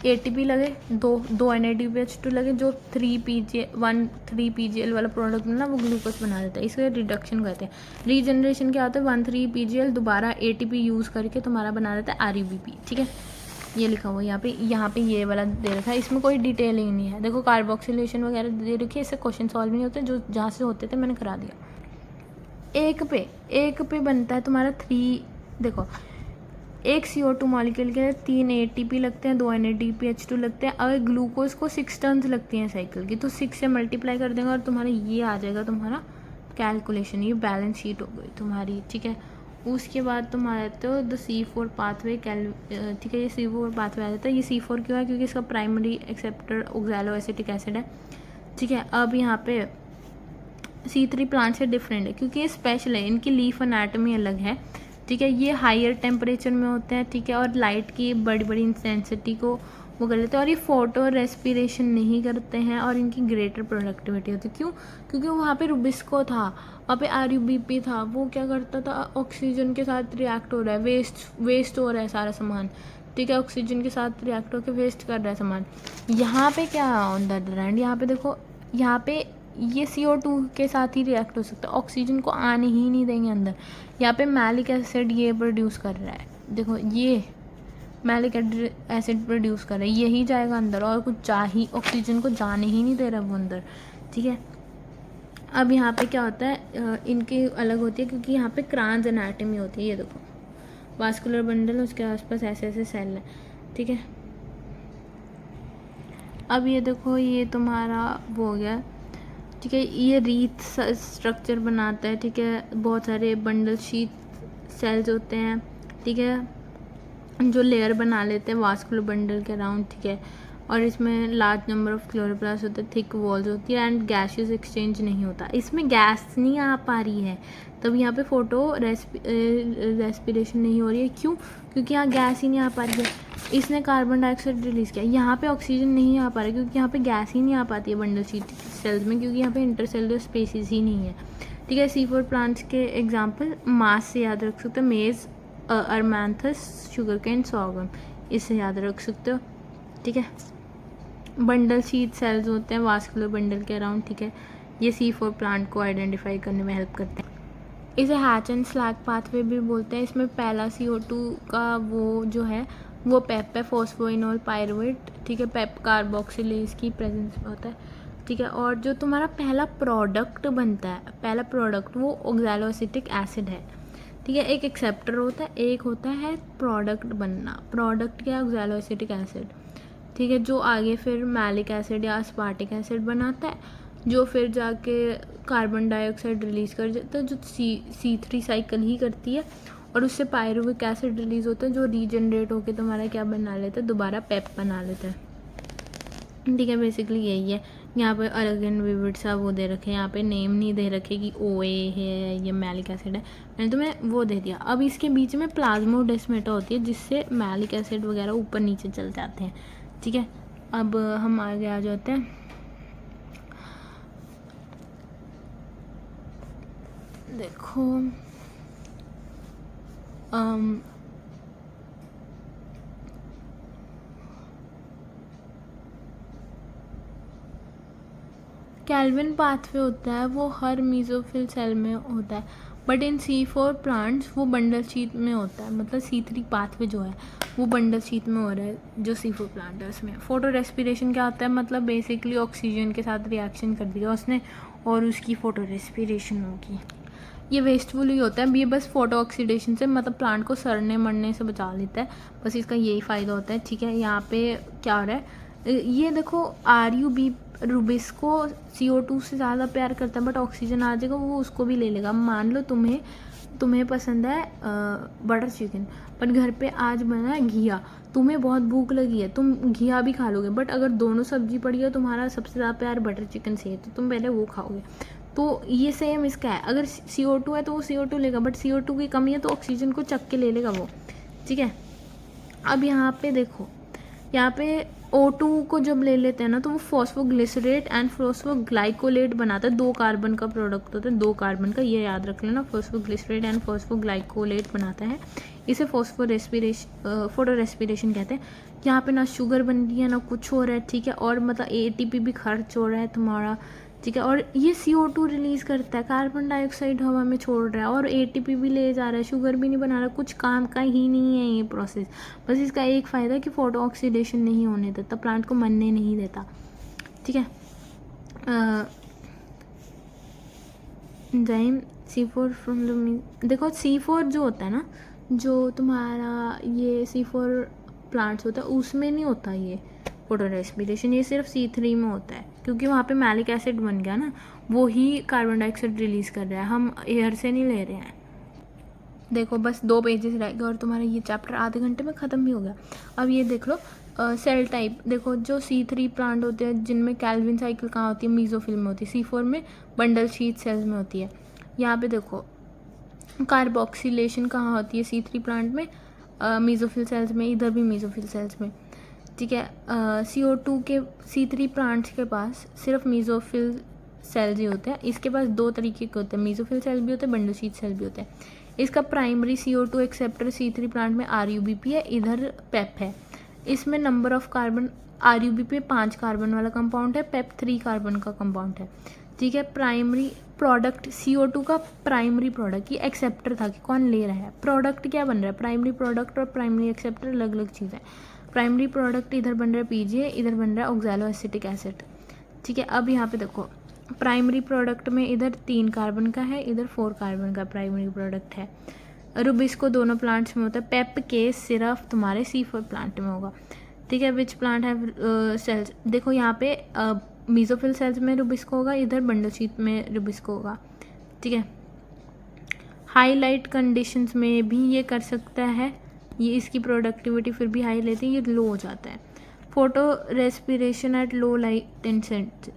ATP लगे, दो NADPH2 लगे, जो 3PGL वाला प्रोडक्ट ना वो ग्लूकोज बना देता है, इसको रिडक्शन कहते हैं। रीजनरेशन क्या होता है? 1,3-PGL दोबारा ATP यूज़ करके तुम्हारा बना देता है RUBP, ठीक है। ये लिखा हुआ है यहाँ पे ये वाला दे रखा है, इसमें कोई डिटेलिंग नहीं है। देखो कार्बोक्सिलेशन वगैरह दे रखी है, इससे क्वेश्चन सॉल्व नहीं होते, जो जहाँ से होते थे मैंने करा दिया। एक पे बनता है तुम्हारा 3, देखो एक CO2 मॉलिक्यूल के लिए 3 ATP लगते हैं, 2 NADPH2 लगते हैं। अगर ग्लूकोज को 6 टर्न्स लगती हैं साइकिल की, तो 6 से मल्टीप्लाई कर देंगे और तुम्हारा ये आ जाएगा तुम्हारा कैलकुलेशन, ये बैलेंस शीट हो गई तुम्हारी, ठीक है। उसके बाद तुम आ जाते हो द C4 पाथवे, ठीक है। ये C4 पाथवे आ जाता है। ये C4 क्यों है? क्योंकि इसका प्राइमरी एक्सेप्टर ऑक्सैलोएसिटिक एसिड है, ठीक है। अब यहाँ पे C3 प्लांट से डिफरेंट है क्योंकि ये स्पेशल है, इनकी लीफ एनाटॉमी अलग है, ठीक है। ये हायर टेम्परेचर में होते हैं, ठीक है, और लाइट की बड़ी बड़ी इंटेंसिटी को वो कर लेते हैं, और ये फोटो रेस्पिरेशन नहीं करते हैं, और इनकी ग्रेटर प्रोडक्टिविटी होती है। क्यों? क्योंकि वहाँ पे रुबिस्को था, वहाँ पे RUBP था, वो क्या करता था? ऑक्सीजन के साथ रिएक्ट हो रहा है, वेस्ट हो रहा है सारा सामान, ठीक है। ऑक्सीजन के साथ रिएक्ट होकर वेस्ट कर रहा है सामान। यहाँ पे क्या ऑन द अदर हैंड, यहाँ पे देखो, यहाँ पे ये CO2 के साथ ही रिएक्ट हो सकता है, ऑक्सीजन को आने ही नहीं देंगे अंदर। यहाँ पे मैलिक एसिड ये प्रोड्यूस कर रहा है, देखो ये मैलिक एसिड प्रोड्यूस कर रहा है, यही जाएगा अंदर, और कुछ ऑक्सीजन को जाने ही नहीं दे रहा वो अंदर, ठीक है। अब यहाँ पे क्या होता है? इनकी अलग होती है क्योंकि यहाँ पे क्रांस एनाटॉमी होती है। ये देखो वास्कुलर बंडल, उसके आसपास ऐसे ऐसे सेल है, ठीक है। अब ये देखो, ये तुम्हारा वो हो गया, ठीक है। ये रीथ स्ट्रक्चर बनाता है, ठीक है। बहुत सारे बंडल शीट सेल्स होते हैं, ठीक है, जो लेयर बना लेते हैं वास्कुलर बंडल के अराउंड, ठीक है। और इसमें लार्ज नंबर ऑफ क्लोरोप्लास्ट होते हैं, थिक वॉल्स होती है, एंड गैसियस एक्सचेंज नहीं होता। इसमें गैस नहीं आ पा रही है, तब यहाँ पे फोटो रेस्पिरेशन नहीं हो रही है। क्यों? क्योंकि यहाँ गैस ही नहीं आ पा रही है। इसने कार्बन डाइऑक्साइड रिलीज़ किया, यहाँ पे ऑक्सीजन नहीं आ पा रहा है क्योंकि यहाँ पे गैस ही नहीं आ पाती है बंडल शीट सेल्स में, क्योंकि यहाँ पे इंटरसेलुलर स्पेसिस ही नहीं है, ठीक है। C4 प्लांट्स के एग्जाम्पल मास से याद रख सकते हो, मेज, अरमांथस, शुगर केन, सॉर्गम, इससे याद रख सकते हो, ठीक है। बंडल शीट सेल्स होते हैं वास्कुलर बंडल के अराउंड, ठीक है। ये C4 प्लांट को आइडेंटिफाई करने में हेल्प करते हैं। इसे हैच एंड स्लैग पाथवे भी बोलते हैं। इसमें पहला CO2 का वो जो है वो पेप है, फॉस्फोइनोल पायरुवेट, ठीक है। पेप कार्बोक्सिलेज की प्रेजेंस में होता है, ठीक है। और जो तुम्हारा पहला प्रोडक्ट बनता है, पहला प्रोडक्ट वो ऑक्सैलोएसिटिक एसिड है, ठीक है। एक एक्सेप्टर होता है, एक होता है प्रोडक्ट बनना। प्रोडक्ट क्या है? ऑक्सैलोएसिटिक एसिड, ठीक है, जो आगे फिर मैलिक एसिड या अस्पार्टिक एसिड बनाता है, जो फिर जाके कार्बन डाइऑक्साइड रिलीज़ कर देता है, जो C3 साइकिल ही करती है, और उससे पायरुविक एसिड रिलीज़ होता है, जो रीजनरेट होकर तुम्हारा क्या बना लेता है? दोबारा पेप बना लेता है, ठीक है। बेसिकली यही है। यहाँ पे अर्गन विविड सा वो दे रखे हैं, यहाँ पे नेम नहीं दे रखे कि OA है, ये मैलिक एसिड है, मैंने तुम्हें वो दे दिया। अब इसके बीच में प्लाज्मोडेस्माटा होती है, जिससे मैलिक एसिड वगैरह ऊपर नीचे चल जाते हैं, ठीक है। अब हम आगे आ जाते हैं, देखो कैल्विन पाथवे होता है, वो हर मीजोफिल सेल में होता है। बट इन C4 प्लांट्स वो बंडल शीट में होता है, मतलब C3 पाथवे जो है वो बंडल शीट में हो रहा है जो C4 प्लांट है उसमें। फोटो रेस्पिरेशन क्या होता है, मतलब बेसिकली ऑक्सीजन के साथ रिएक्शन कर दिया उसने और उसकी फ़ोटो रेस्पिरेशन होगी। ये वेस्टफुल ही होता है, ये बस फोटो ऑक्सीडेशन से मतलब प्लांट को सड़ने मरने से बचा लेता है, बस इसका यही फ़ायदा होता है। ठीक है, यहाँ पे क्या हो रहा है, ये देखो RUB रुबिस्को CO2 से ज़्यादा प्यार करता है, बट ऑक्सीजन आ जाएगा वो उसको भी ले लेगा। मान लो तुम्हें पसंद है बटर चिकन, बट घर पे आज बना है घिया, तुम्हें बहुत भूख लगी है, तुम घिया भी खा लोगे, बट अगर दोनों सब्जी पड़ी है तुम्हारा सबसे ज़्यादा प्यार बटर चिकन से है तो तुम पहले वो खाओगे। तो ये सेम इसका है, अगर CO2 है तो वो CO2 लेगा, बट CO2 की कमी है तो ऑक्सीजन को चक के ले लेगा वो। ठीक है, अब यहाँ पे देखो, यहाँ पे O2 को जब ले लेते हैं ना तो वो फॉस्फोग्लिसरेट एंड फॉस्फोग्लाइकोलेट बनाता है, 2 कार्बन का प्रोडक्ट होता है, 2 कार्बन का, ये याद रख लेना, फॉस्फोग्लिसरेट एंड फॉस्फोग्लाइकोलेट बनाता है। इसे फोटो रेस्पिरेशन कहते हैं। यहाँ पे ना शुगर बन रही है ना कुछ हो रहा है। ठीक है, और मतलब ATP भी खर्च हो रहा है तुम्हारा। ठीक है, और ये CO2 रिलीज़ करता है, कार्बन डाइऑक्साइड हवा में छोड़ रहा है और ATP भी ले जा रहा है, शुगर भी नहीं बना रहा, कुछ काम का ही नहीं है ये प्रोसेस। बस इसका एक फ़ायदा है कि फोटो ऑक्सीडेशन नहीं होने देता, प्लांट को मरने नहीं देता। ठीक है, एंजाइम C4 फ्रॉम द, देखो C4 जो होता है ना, जो तुम्हारा ये C4 प्लांट्स होता है उसमें नहीं होता ये फोटो रेस्पिरेशन, ये सिर्फ C3 में होता है, क्योंकि वहाँ पे मैलिक एसिड बन गया ना, वो ही कार्बन डाइऑक्साइड रिलीज़ कर रहा है, हम एयर से नहीं ले रहे हैं। देखो बस 2 पेजेस रह गए और तुम्हारा ये चैप्टर आधे घंटे में ख़त्म भी हो गया। अब ये देख लो सेल टाइप, देखो जो C3 प्लांट होते हैं जिनमें कैल्विन साइकिल कहाँ होती है, मीजोफिल में होती है, C4 में बंडल शीट सेल्स में होती है। यहाँ पे देखो कार्बोक्सिलेशन कहाँ होती है, C3 प्लांट में, मीजोफिल सेल्स में, इधर भी मीजोफिल सेल्स में। ठीक है, CO2 के C3 प्लांट्स के पास सिर्फ मीजोफिल सेल्स ही होते हैं। इसके पास 2 तरीके के होते हैं, मीजोफिल सेल भी होते हैं, बंडल शीट सेल भी होते हैं। इसका primary CO2 acceptor C3 plant में RUBP है, इधर PEP है। इसमें number of carbon, RUBP 5 carbon वाला कंपाउंड है, PEP 3 कार्बन का कंपाउंड है। ठीक है, प्राइमरी प्रोडक्ट CO2 का प्राइमरी प्रोडक्ट, ये एक्सेप्टर था कि कौन ले रहा है, प्रोडक्ट क्या बन रहा है, प्राइमरी प्रोडक्ट और प्राइमरी एक्सेप्टर अलग अलग चीज़ है। प्राइमरी प्रोडक्ट इधर बन रहा है PGA, इधर बन रहा है ऑक्सैलो एसिटिक एसिड। ठीक है, अब यहाँ पे देखो प्राइमरी प्रोडक्ट में इधर 3 कार्बन का है, इधर 4 कार्बन का प्राइमरी प्रोडक्ट है। रुबिस्को दोनों प्लांट्स में होता है, पेप के सिर्फ तुम्हारे C4 प्लांट में होगा। ठीक है, विच प्लांट है सेल्स, देखो यहाँ पे मीजोफिल सेल्स में रुबिस्को होगा, इधर बंडल शीट में रुबिस्को होगा। ठीक है, हाईलाइट कंडीशंस में भी ये कर सकता है, ये इसकी प्रोडक्टिविटी फिर भी हाई लेती है, ये लो हो जाता है। Photo respiration at low light intensity,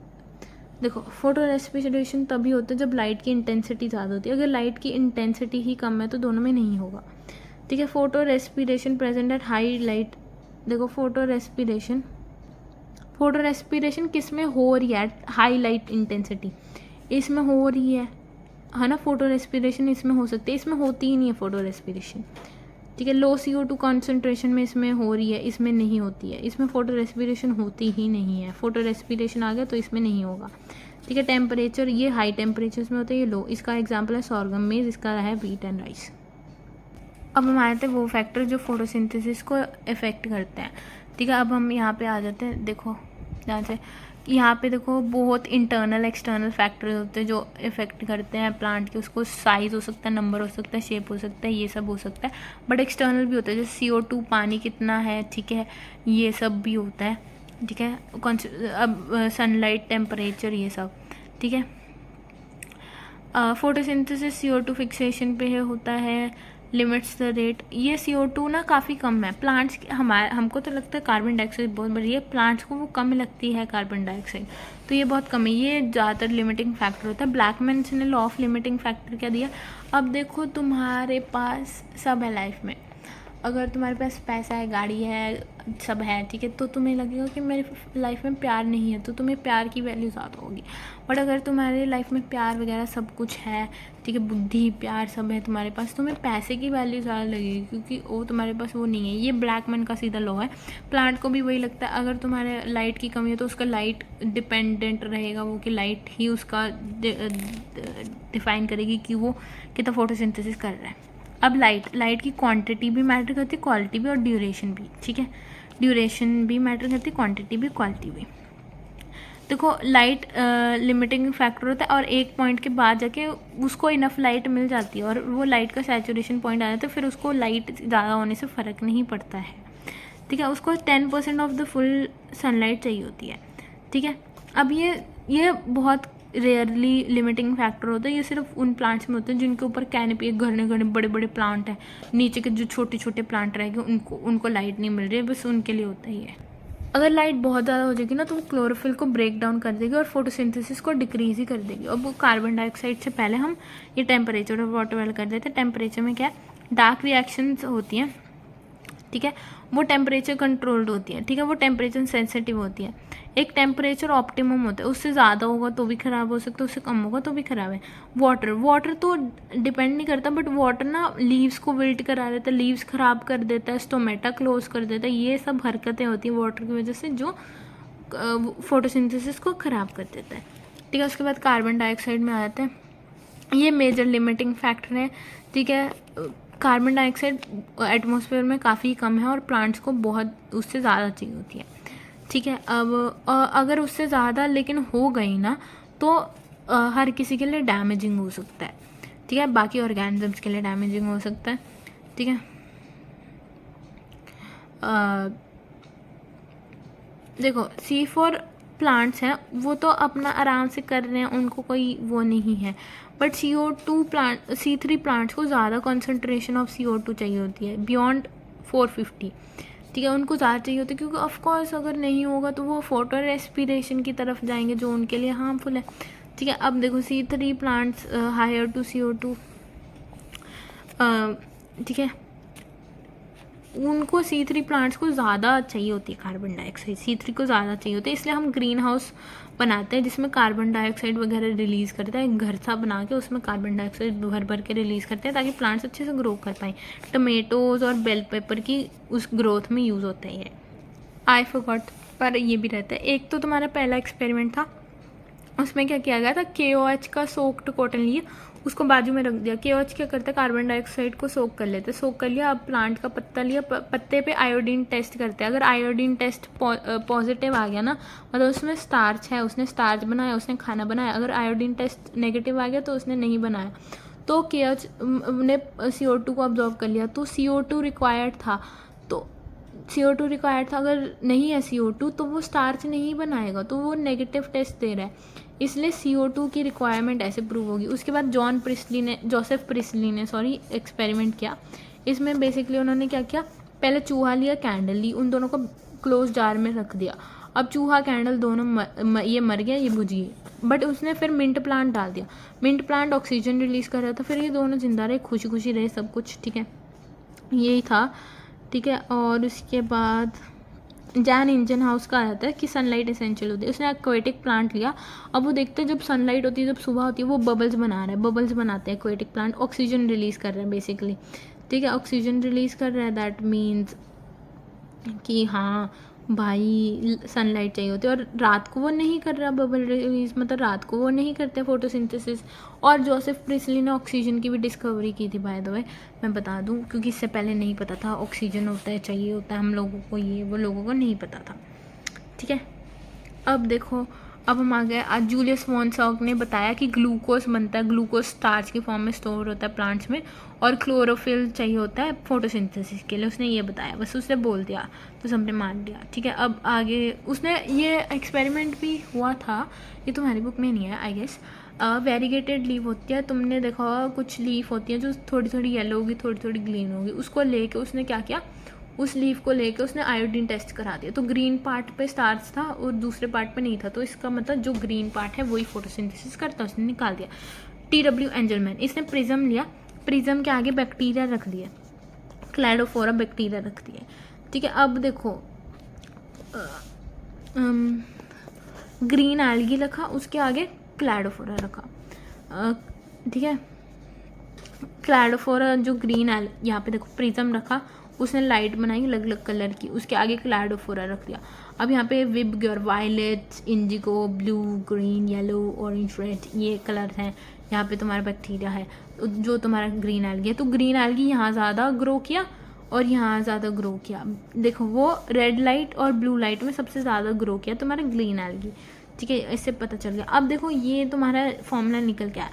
देखो फोटो रेस्पिरेशन तभी होता है जब लाइट की इंटेंसिटी ज़्यादा होती है, अगर लाइट की इंटेंसिटी ही कम है तो दोनों में नहीं होगा। ठीक है, photo respiration present at high light, देखो फोटो रेस्पिरेशन किस में हो रही है, हाई लाइट इंटेंसिटी इसमें हो रही है ना, फोटो रेस्पिरेशन इसमें हो सकती है, इसमें होती ही नहीं है फोटो रेस्पिरेशन। ठीक है, लो CO2 कॉन्सेंट्रेशन में इसमें हो रही है, इसमें नहीं होती है, इसमें फोटो रेस्पिरेशन होती ही नहीं है, फोटो रेस्पिरेशन आ गया तो इसमें नहीं होगा। ठीक है, टेम्परेचर ये हाई टेम्परेचर्स में होता है, ये लो, इसका एग्जांपल है सॉर्गम मेज, इसका है व्हीट एंड राइस। अब हम आए थे वो फैक्टर जो फोटोसिंथेसिस को इफ़ेक्ट करते हैं। ठीक है, अब हम यहाँ पे आ जाते हैं, देखो यहाँ से यहाँ पे देखो बहुत इंटरनल एक्सटर्नल फैक्टर्स होते हैं जो इफ़ेक्ट करते हैं प्लांट के, उसको साइज़ हो सकता है, नंबर हो सकता है, शेप हो सकता है, ये सब हो सकता है, बट एक्सटर्नल भी होता है जैसे CO2 पानी कितना है। ठीक है, ये सब भी होता है। ठीक है, अब सनलाइट टेम्परेचर ये सब। ठीक है, फोटोसिंथेसिस CO2 फिक्सेशन पे होता है, लिमिट्स द रेट, ये CO2 ना काफ़ी कम है प्लांट्स, हमको तो लगता है कार्बन डाइऑक्साइड बहुत बढ़िया है, प्लांट्स को वो कम लगती है कार्बन डाइऑक्साइड, तो ये बहुत कम है, ये ज़्यादातर लिमिटिंग फैक्टर होता है। ब्लैकमैन्स ने लॉ ऑफ लिमिटिंग फैक्टर क्या दिया, अब देखो तुम्हारे पास सब है लाइफ में, अगर तुम्हारे पास पैसा है, गाड़ी है, सब है, ठीक है, तो तुम्हें लगेगा कि मेरी लाइफ में प्यार नहीं है, तो तुम्हें प्यार की वैल्यू ज़्यादा होगी। बट अगर तुम्हारे लाइफ में प्यार वगैरह सब कुछ है, ठीक है, बुद्धि प्यार सब है तुम्हारे पास, तुम्हें पैसे की वैल्यू ज़्यादा लगेगी, क्योंकि वो तुम्हारे पास वो नहीं है। ये ब्लैक मैन का सीधा लॉ है। प्लांट को भी वही लगता है, अगर तुम्हारे लाइट की कमी है तो उसका लाइट डिपेंडेंट रहेगा, वो कि लाइट ही उसका डिफाइन करेगी कि वो कितना फोटोसिंथेसिस कर रहा है। अब लाइट की क्वांटिटी भी मैटर करती है, क्वालिटी भी, और ड्यूरेशन भी, ठीक है, ड्यूरेशन भी मैटर करती है, क्वांटिटी भी, क्वालिटी भी। देखो लाइट लिमिटिंग फैक्टर होता है, और एक पॉइंट के बाद जाके उसको इनफ लाइट मिल जाती है और वो लाइट का सैचुरेशन पॉइंट आ जाता है, फिर उसको लाइट ज़्यादा होने से फ़र्क नहीं पड़ता है, ठीक है। उसको 10% ऑफ द फुल सनलाइट चाहिए होती है, ठीक है। अब ये बहुत रेयरली लिमिटिंग फैक्टर होता है, ये सिर्फ उन प्लांट्स में होते हैं जिनके ऊपर कैनपी, घने घने बड़े बड़े प्लांट हैं। नीचे के जो छोटे छोटे प्लांट रहेंगे उनको लाइट नहीं मिल रही है, बस उनके लिए होता ही है। अगर लाइट बहुत ज़्यादा हो जाएगी ना तो वो क्लोरोफिल को ब्रेक डाउन कर देगी और फोटोसिंथेसिस को डिक्रीज ही कर देगी। अब वो कार्बन डाइऑक्साइड से पहले हम ये टेम्परेचर और वाटर वाला कर देते हैं। टेम्परेचर में क्या है, डार्क रिएक्शंस होती हैं, ठीक है, वो टेम्परेचर कंट्रोल्ड होती है, ठीक है, वो टेम्परेचर सेंसिटिव होती है। एक टेम्परेचर ऑप्टिमम होता है, उससे ज़्यादा होगा तो भी ख़राब हो सकता है, उससे कम होगा तो भी ख़राब है। वाटर तो डिपेंड नहीं करता, बट वाटर ना लीव्स को विल्ट करा देता है, लीव्स ख़राब कर देता है, स्टोमेटा क्लोज कर देता है। ये सब हरकतें होती हैं वाटर की वजह से जो फोटोसिंथेसिस को ख़राब कर देता है, ठीक है। उसके बाद कार्बन डाइऑक्साइड में आ जाते हैं, ये मेजर लिमिटिंग फैक्टर है, ठीक है। कार्बन डाइऑक्साइड एटमॉस्फेयर में काफ़ी कम है और प्लांट्स को बहुत उससे ज़्यादा चाहिए होती है, ठीक है। अब अगर उससे ज़्यादा लेकिन हो गई ना तो हर किसी के लिए डैमेजिंग हो सकता है, ठीक है, बाकी ऑर्गेनिजम्स के लिए डैमेजिंग हो सकता है, ठीक है। देखो C4 प्लांट्स हैं वो तो अपना आराम से कर रहे हैं, उनको कोई वो नहीं है, बट C3 प्लांट्स को ज़्यादा कॉन्सेंट्रेशन ऑफ CO2 चाहिए होती है, बियॉन्ड 450, ठीक है, उनको ज़्यादा चाहिए होती है, क्योंकि ऑफकोर्स अगर नहीं होगा तो वो फोटो रेस्पिरेशन की तरफ जाएंगे जो उनके लिए हार्मफुल है, ठीक है। अब देखो C3 plants higher to CO2, ठीक है, उनको C3 प्लांट्स को ज़्यादा चाहिए होती है कार्बन डाइऑक्साइड, C3 को ज़्यादा चाहिए होती है, इसलिए हम ग्रीन हाउस बनाते हैं जिसमें कार्बन डाइऑक्साइड वगैरह रिलीज़ करता है, घर सा बना के उसमें कार्बन डाइऑक्साइड भर भर के रिलीज़ करते हैं ताकि प्लांट्स अच्छे से ग्रो कर पाएँ। टमेटोज़ और बेल पेपर की उस ग्रोथ में यूज़ होता है ये। आई फॉरगॉट, पर ये भी रहता है। एक तो तुम्हारा पहला एक्सपेरिमेंट था, उसमें क्या किया गया था, KOH का सोक्ड कॉटन लिए, उसको बाजू में रख दिया। KOH क्या करता है, कार्बन डाइऑक्साइड को सोक कर लेते, सोक कर लिया। अब प्लांट का पत्ता लिया, पत्ते पे आयोडीन टेस्ट करते हैं। अगर आयोडीन टेस्ट पॉजिटिव आ गया ना, मतलब उसमें स्टार्च है, उसने स्टार्च बनाया, उसने खाना बनाया। अगर आयोडीन टेस्ट नेगेटिव आ गया तो उसने नहीं बनाया, तो KOH ने CO2 को ऑब्जॉर्व कर लिया, तो CO2 रिक्वायर्ड था, तो CO2 रिक्वायर्ड था। अगर नहीं है CO2 तो वो स्टार्च नहीं बनाएगा, तो वो नेगेटिव टेस्ट दे रहा है, इसलिए CO2 की रिक्वायरमेंट ऐसे प्रूव होगी। उसके बाद जोसेफ प्रिस्ली ने एक्सपेरिमेंट किया। इसमें बेसिकली उन्होंने क्या किया, पहले चूहा लिया, कैंडल ली, उन दोनों को क्लोज जार में रख दिया। अब चूहा कैंडल दोनों ये मर गया, ये बुझ गई, बट उसने फिर मिंट प्लांट डाल दिया। मिंट प्लांट ऑक्सीजन रिलीज़ कर रहा था, फिर ये दोनों जिंदा रहे, खुशी खुशी रहे, सब कुछ ठीक है, यही था, ठीक है। और उसके बाद जैन इंजन हाउस का आता है कि सनलाइट एसेंशियल होती है। उसने एक्वेटिक प्लांट लिया, अब वो देखते हैं जब सनलाइट होती है, जब सुबह होती है, वो बबल्स बना रहा है, बबल्स बनाते हैं एक्वेटिक प्लांट, ऑक्सीजन रिलीज़ कर रहे हैं बेसिकली, ठीक है, ऑक्सीजन रिलीज़ कर रहा है, दैट मीन्स कि हाँ भाई सनलाइट चाहिए होती है। और रात को वो नहीं कर रहा बबल रिलीज, मतलब रात को वो नहीं करते फोटोसिंथेसिस। और जोसेफ प्रिस्ली ने ऑक्सीजन की भी डिस्कवरी की थी, बाय द वे, मैं बता दूं, क्योंकि इससे पहले नहीं पता था ऑक्सीजन होता है, चाहिए होता है हम लोगों को, ये वो लोगों को नहीं पता था, ठीक है। अब देखो, अब हम आ गए, आज जूलियस वॉन सॉक ने बताया कि ग्लूकोज बनता है, ग्लूकोज स्टार्च की फॉर्म में स्टोर होता है प्लांट्स में, और क्लोरोफिल चाहिए होता है फोटोसिंथेसिस के लिए, उसने ये बताया, बस उसने बोल दिया तो सबने मान लिया, ठीक है। अब आगे उसने ये एक्सपेरिमेंट भी हुआ था, ये तुम्हारी बुक में नहीं है आई गेस। वेरीगेटेड लीफ होती है, तुमने देखा होगा कुछ लीफ होती है जो थोड़ी थोड़ी येलो होगी, थोड़ी थोड़ी ग्रीन होगी, उसको लेके उसने क्या किया, उस लीफ को लेके उसने आयोडीन टेस्ट करा दिया, तो ग्रीन पार्ट पे स्टार्च था और दूसरे पार्ट पे नहीं था, तो इसका मतलब जो ग्रीन पार्ट है वही फोटोसिंथेसिस करता है, उसने निकाल दिया। TW एंजलमैन, इसने प्रिज्म लिया, प्रिज्म के आगे बैक्टीरिया रख दिया, क्लैडोफोरा बैक्टीरिया रखती है, ठीक है। अब देखो ग्रीन एल्गी रखा, उसके आगे क्लैडोफोरा रखा, ठीक है। क्लैडोफोरा जो ग्रीन यहाँ पे देखो प्रिज्म रखा, उसने लाइट बनाई अलग अलग कलर की, उसके आगे क्लैडोफोरा रख दिया। अब यहाँ पे VIBGYOR, violet, indigo, blue, green, yellow, orange, red, ये कलर हैं। यहाँ पे तुम्हारा बैक्टीरिया है जो तुम्हारा ग्रीन एल्गी है, तो ग्रीन एल्गी यहाँ ज़्यादा ग्रो किया और यहाँ ज़्यादा ग्रो किया। देखो वो रेड लाइट और ब्लू लाइट में सबसे ज़्यादा ग्रो किया तुम्हारा ग्रीन एल्गी, ठीक है। इससे पता चल गया। अब देखो ये तुम्हारा फॉर्मूला निकल के आया।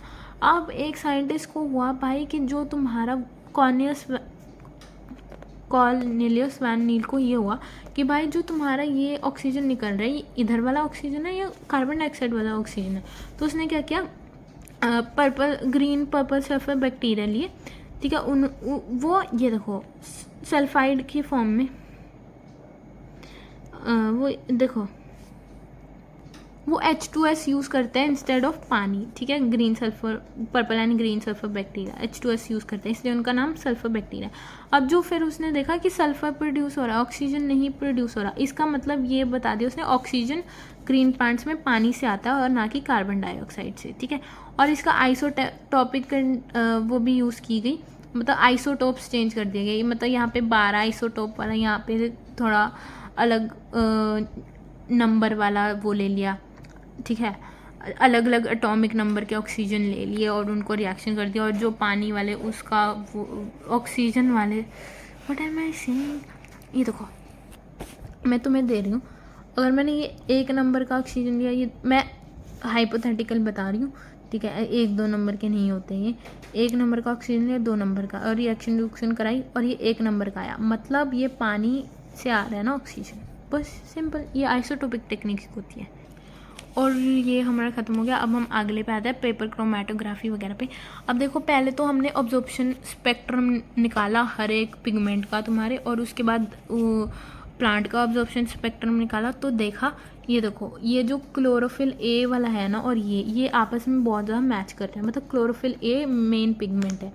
अब एक साइंटिस्ट को हुआ भाई कि जो तुम्हारा कॉर्नेलियस वैन नील को ये हुआ कि भाई जो तुम्हारा ये ऑक्सीजन निकल रहा है, ये इधर वाला ऑक्सीजन है या कार्बन डाइऑक्साइड वाला ऑक्सीजन है। तो उसने क्या किया, ग्रीन पर्पल सल्फर बैक्टीरिया लिए, ठीक है। वो ये देखो सल्फाइड की फॉर्म में, वो देखो वो H2S यूज़ करते हैं इंस्टेड ऑफ पानी, ठीक है। Green sulphur, purple and green sulphur bacteria H2S use करते हैं, इसलिए उनका नाम सल्फर बैक्टीरिया। अब जो फिर उसने देखा कि सल्फर प्रोड्यूस हो रहा है, ऑक्सीजन नहीं प्रोड्यूस हो रहा, इसका मतलब ये बता दिया उसने ऑक्सीजन ग्रीन प्लांट्स में पानी से आता है और ना कि कार्बन डाइऑक्साइड से, ठीक है। और इसका आइसोटॉपिक वो भी यूज़ की गई, मतलब आइसोटोप्स चेंज कर दिए गए। मतलब यहाँ पे 12 आइसोटोप वाला, यहाँ पे थोड़ा अलग नंबर वाला वो ले लिया, ठीक है। अलग अलग एटॉमिक नंबर के ऑक्सीजन ले लिए और उनको रिएक्शन कर दिया। और जो पानी वाले उसका वो ऑक्सीजन वाले, व्हाट एम आई सेइंग, ये देखो मैं तुम्हें दे रही हूँ, अगर मैंने ये 1 नंबर का ऑक्सीजन लिया, ये मैं हाइपोथेटिकल बता रही हूँ, ठीक है। 1-2 नंबर के नहीं होते, ये 1 नंबर का ऑक्सीजन लिया, 2 नंबर का, और रिएक्शन कराई और ये 1 नंबर का आया, मतलब ये पानी से आ रहा है ना ऑक्सीजन, बस सिंपल। ये आइसोटोपिक टेक्निक होती है। और ये हमारा ख़त्म हो गया। अब हम अगले पे आते हैं पेपर क्रोमेटोग्राफी वगैरह पे। अब देखो पहले तो हमने ऑब्जॉर्प्शन स्पेक्ट्रम निकाला हर एक पिगमेंट का तुम्हारे, और उसके बाद प्लांट का ऑब्जॉर्प्शन स्पेक्ट्रम निकाला। तो देखा ये देखो ये जो क्लोरोफिल ए वाला है ना, और ये आपस में बहुत ज़्यादा मैच कर रहे हैं, मतलब क्लोरोफिल ए मेन पिगमेंट है।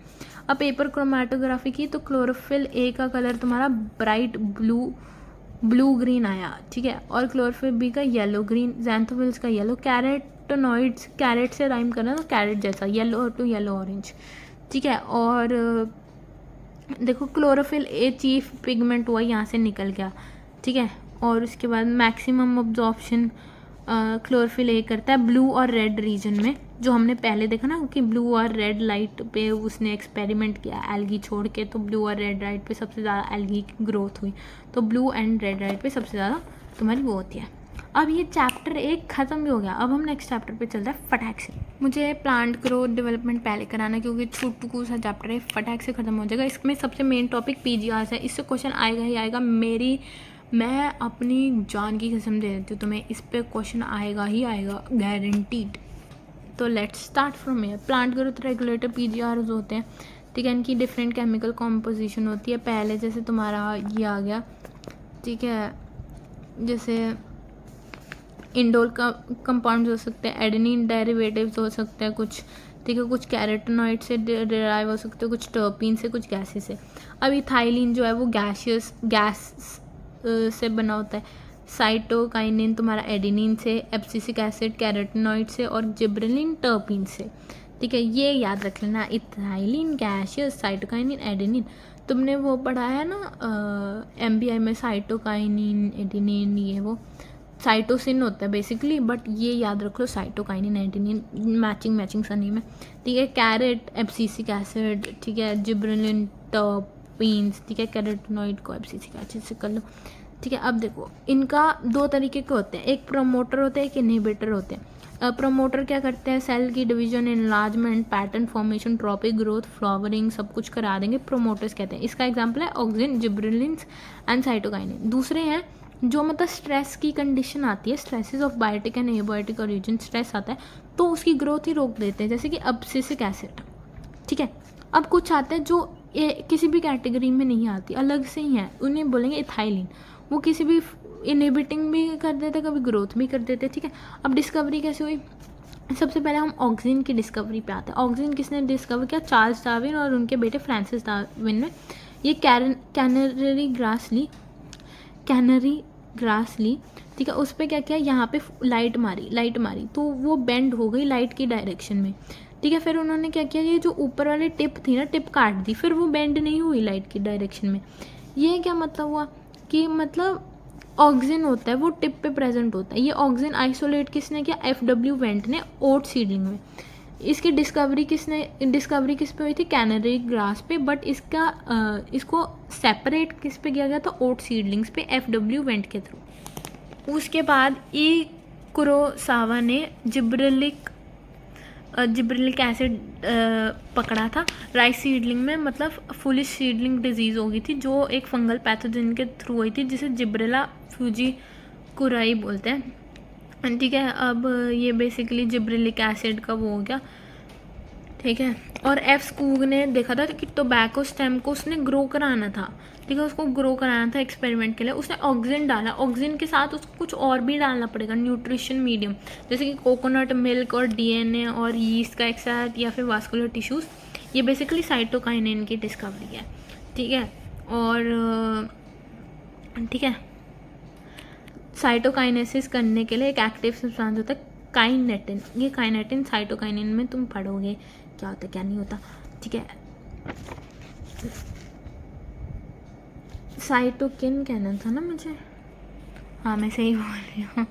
अब पेपर क्रोमेटोग्राफी की तो क्लोरोफिल ए का कलर तुम्हारा ब्राइट ब्लू ग्रीन आया, ठीक है। और क्लोरोफिल बी का येलो ग्रीन, ज़ैंथोफिल्स का येलो, कैरेटोनॉइड्स, कैरेट से राइम करना तो कैरेट जैसा, येलो टू येलो ऑरेंज, ठीक है। और देखो क्लोरोफिल ए चीफ पिगमेंट हुआ, यहाँ से निकल गया, ठीक है। और उसके बाद मैक्सिमम ऑब्जॉर्प्शन क्लोरोफिल ए करता है ब्लू और रेड रीजन में, जो हमने पहले देखा ना कि ब्लू और रेड लाइट पे उसने एक्सपेरिमेंट किया एल्गी छोड़ के, तो ब्लू और रेड लाइट पे सबसे ज़्यादा एल्गी की ग्रोथ हुई। तो ब्लू एंड रेड लाइट पे सबसे ज़्यादा तुम्हारी वो होती है। अब ये चैप्टर 1 ख़त्म भी हो गया। अब हम नेक्स्ट चैप्टर पे चलते हैं फटाक से। मुझे प्लांट ग्रोथ डेवलपमेंट पहले कराना, क्योंकि छोटू सा चैप्टर है, फटाक से ख़त्म हो जाएगा। इसमें सबसे मेन टॉपिक PGRs है, इससे क्वेश्चन आएगा ही आएगा। मैं अपनी जान की कसम दे देती हूँ तुम्हें, इस पर क्वेश्चन आएगा ही आएगा, गारंटीड। तो let's start from here. Plant growth regulator PGRs होते हैं, ठीक है। इनकी डिफरेंट केमिकल कॉम्पोजिशन होती है। पहले जैसे तुम्हारा ये आ गया, ठीक है, जैसे इंडोल का कंपाउंड्स हो सकते हैं, एडेनिन डेरिवेटिव्स हो सकते हैं कुछ, ठीक है। कुछ कैरेटोनॉइड से डिराइव हो सकते हैं, कुछ टर्पीन से, कुछ गैसेस से। अब इथाइलिन जो है वो गैस से बना होता है। साइटोकाइनिन तुम्हारा एडेनिन से, एब्सिसिक एसिड कैरेटोनॉइड से, और जिब्रेलिन टर्पीन से, ठीक है। ये याद रख लेना, इथाइलिन, गैसियस, साइटोकाइनिन, एडेनिन। तुमने वो पढ़ा है ना MBI में, साइटोकाइनिन, एडेनिन, ये वो साइटोसिन होता है बेसिकली, बट ये याद रख लो साइटोकाइनिन, एडेनिन, मैचिंग सा नेम है, ठीक है। कैरेट, एब्सिसिक एसिड, ठीक है, जिब्रेलिन, टर्पीन्स, ठीक है। कैरेटोनॉइड को एब्सिसिक एसिड से कर लो, ठीक है। अब देखो इनका 2 तरीके के होते हैं, एक प्रोमोटर होते हैं, एक इनहिबिटर होते हैं। प्रोमोटर क्या करते हैं, सेल की division, enlargement, pattern formation, tropic growth, flowering सब कुछ करा देंगे, प्रोमोटर्स कहते हैं। इसका एग्जांपल है ऑक्सिन, जिब्रेलिन्स एंड साइटोकाइनिन। दूसरे हैं जो मतलब स्ट्रेस की कंडीशन आती है, stresses of biotic and abiotic origin, stress आता है तो उसकी ग्रोथ ही रोक देते हैं, जैसे कि एब्सिसिक एसिड, ठीक है। अब कुछ आते हैं जो किसी भी कैटेगरी में नहीं आती, अलग से ही हैं, उन्हें बोलेंगे इथाइलिन। वो किसी भी इनहिबिटिंग भी कर देते, कभी ग्रोथ भी कर देते, ठीक है। अब डिस्कवरी कैसे हुई, सबसे पहले हम ऑक्सीजन की डिस्कवरी पे आते हैं। ऑक्सीजन किसने डिस्कवर किया, चार्ल्स डार्विन और उनके बेटे फ्रांसिस डार्विन ने। ये कैनरी ग्रास ली, ठीक है। उस पर क्या किया, यहाँ पे लाइट मारी तो वो बेंड हो गई लाइट की डायरेक्शन में, ठीक है। फिर उन्होंने क्या किया, ये जो ऊपर वाली टिप थी ना, टिप काट दी, फिर वो बेंड नहीं हुई लाइट की डायरेक्शन में। ये क्या मतलब हुआ कि मतलब ऑक्सीजन होता है वो टिप पे प्रेजेंट होता है। ये ऑक्सीजन आइसोलेट किसने किया, FW वेंट ने ओट सीडलिंग में। इसकी डिस्कवरी किस पे हुई थी, कैनरी ग्रास पे, बट इसको सेपरेट किस पे किया गया था, ओट सीडलिंग्स पे, FW वेंट के थ्रू। उसके बाद कुरोसावा ने जिब्रेलिक एसिड पकड़ा था राइस सीडलिंग में, मतलब फुलिश सीडलिंग डिजीज़ हो गई थी जो एक फंगल पैथोजन के थ्रू हुई थी, जिसे जिब्रेला फ्यूजीकुराई बोलते हैं, ठीक है। अब ये बेसिकली जिब्रेलिक एसिड का वो हो गया, ठीक है। और एफ स्कूग ने देखा था कि टोबैको स्टेम को उसने ग्रो कराना था, ठीक है, उसको ग्रो कराना था एक्सपेरिमेंट के लिए। उसने ऑक्सीजन डाला, ऑक्सीजन के साथ उसको कुछ और भी डालना पड़ेगा, न्यूट्रिशन मीडियम, जैसे कि कोकोनट मिल्क और DNA और यीस्ट का एक्सट्रैक्ट या फिर वास्कुलर टिश्यूज़। ये बेसिकली साइटोकाइनिन की डिस्कवरी है, ठीक है। और ठीक है, साइटोकाइनेसिस करने के लिए एक एक्टिव सब्सटेंस होता है काइनेटिन। ये काइनेटिन साइटोकाइनिन में तुम पढ़ोगे क्या होता है क्या नहीं होता, ठीक है। साइटोकिन कहना था ना मुझे, हाँ मैं सही बोल रही हूँ।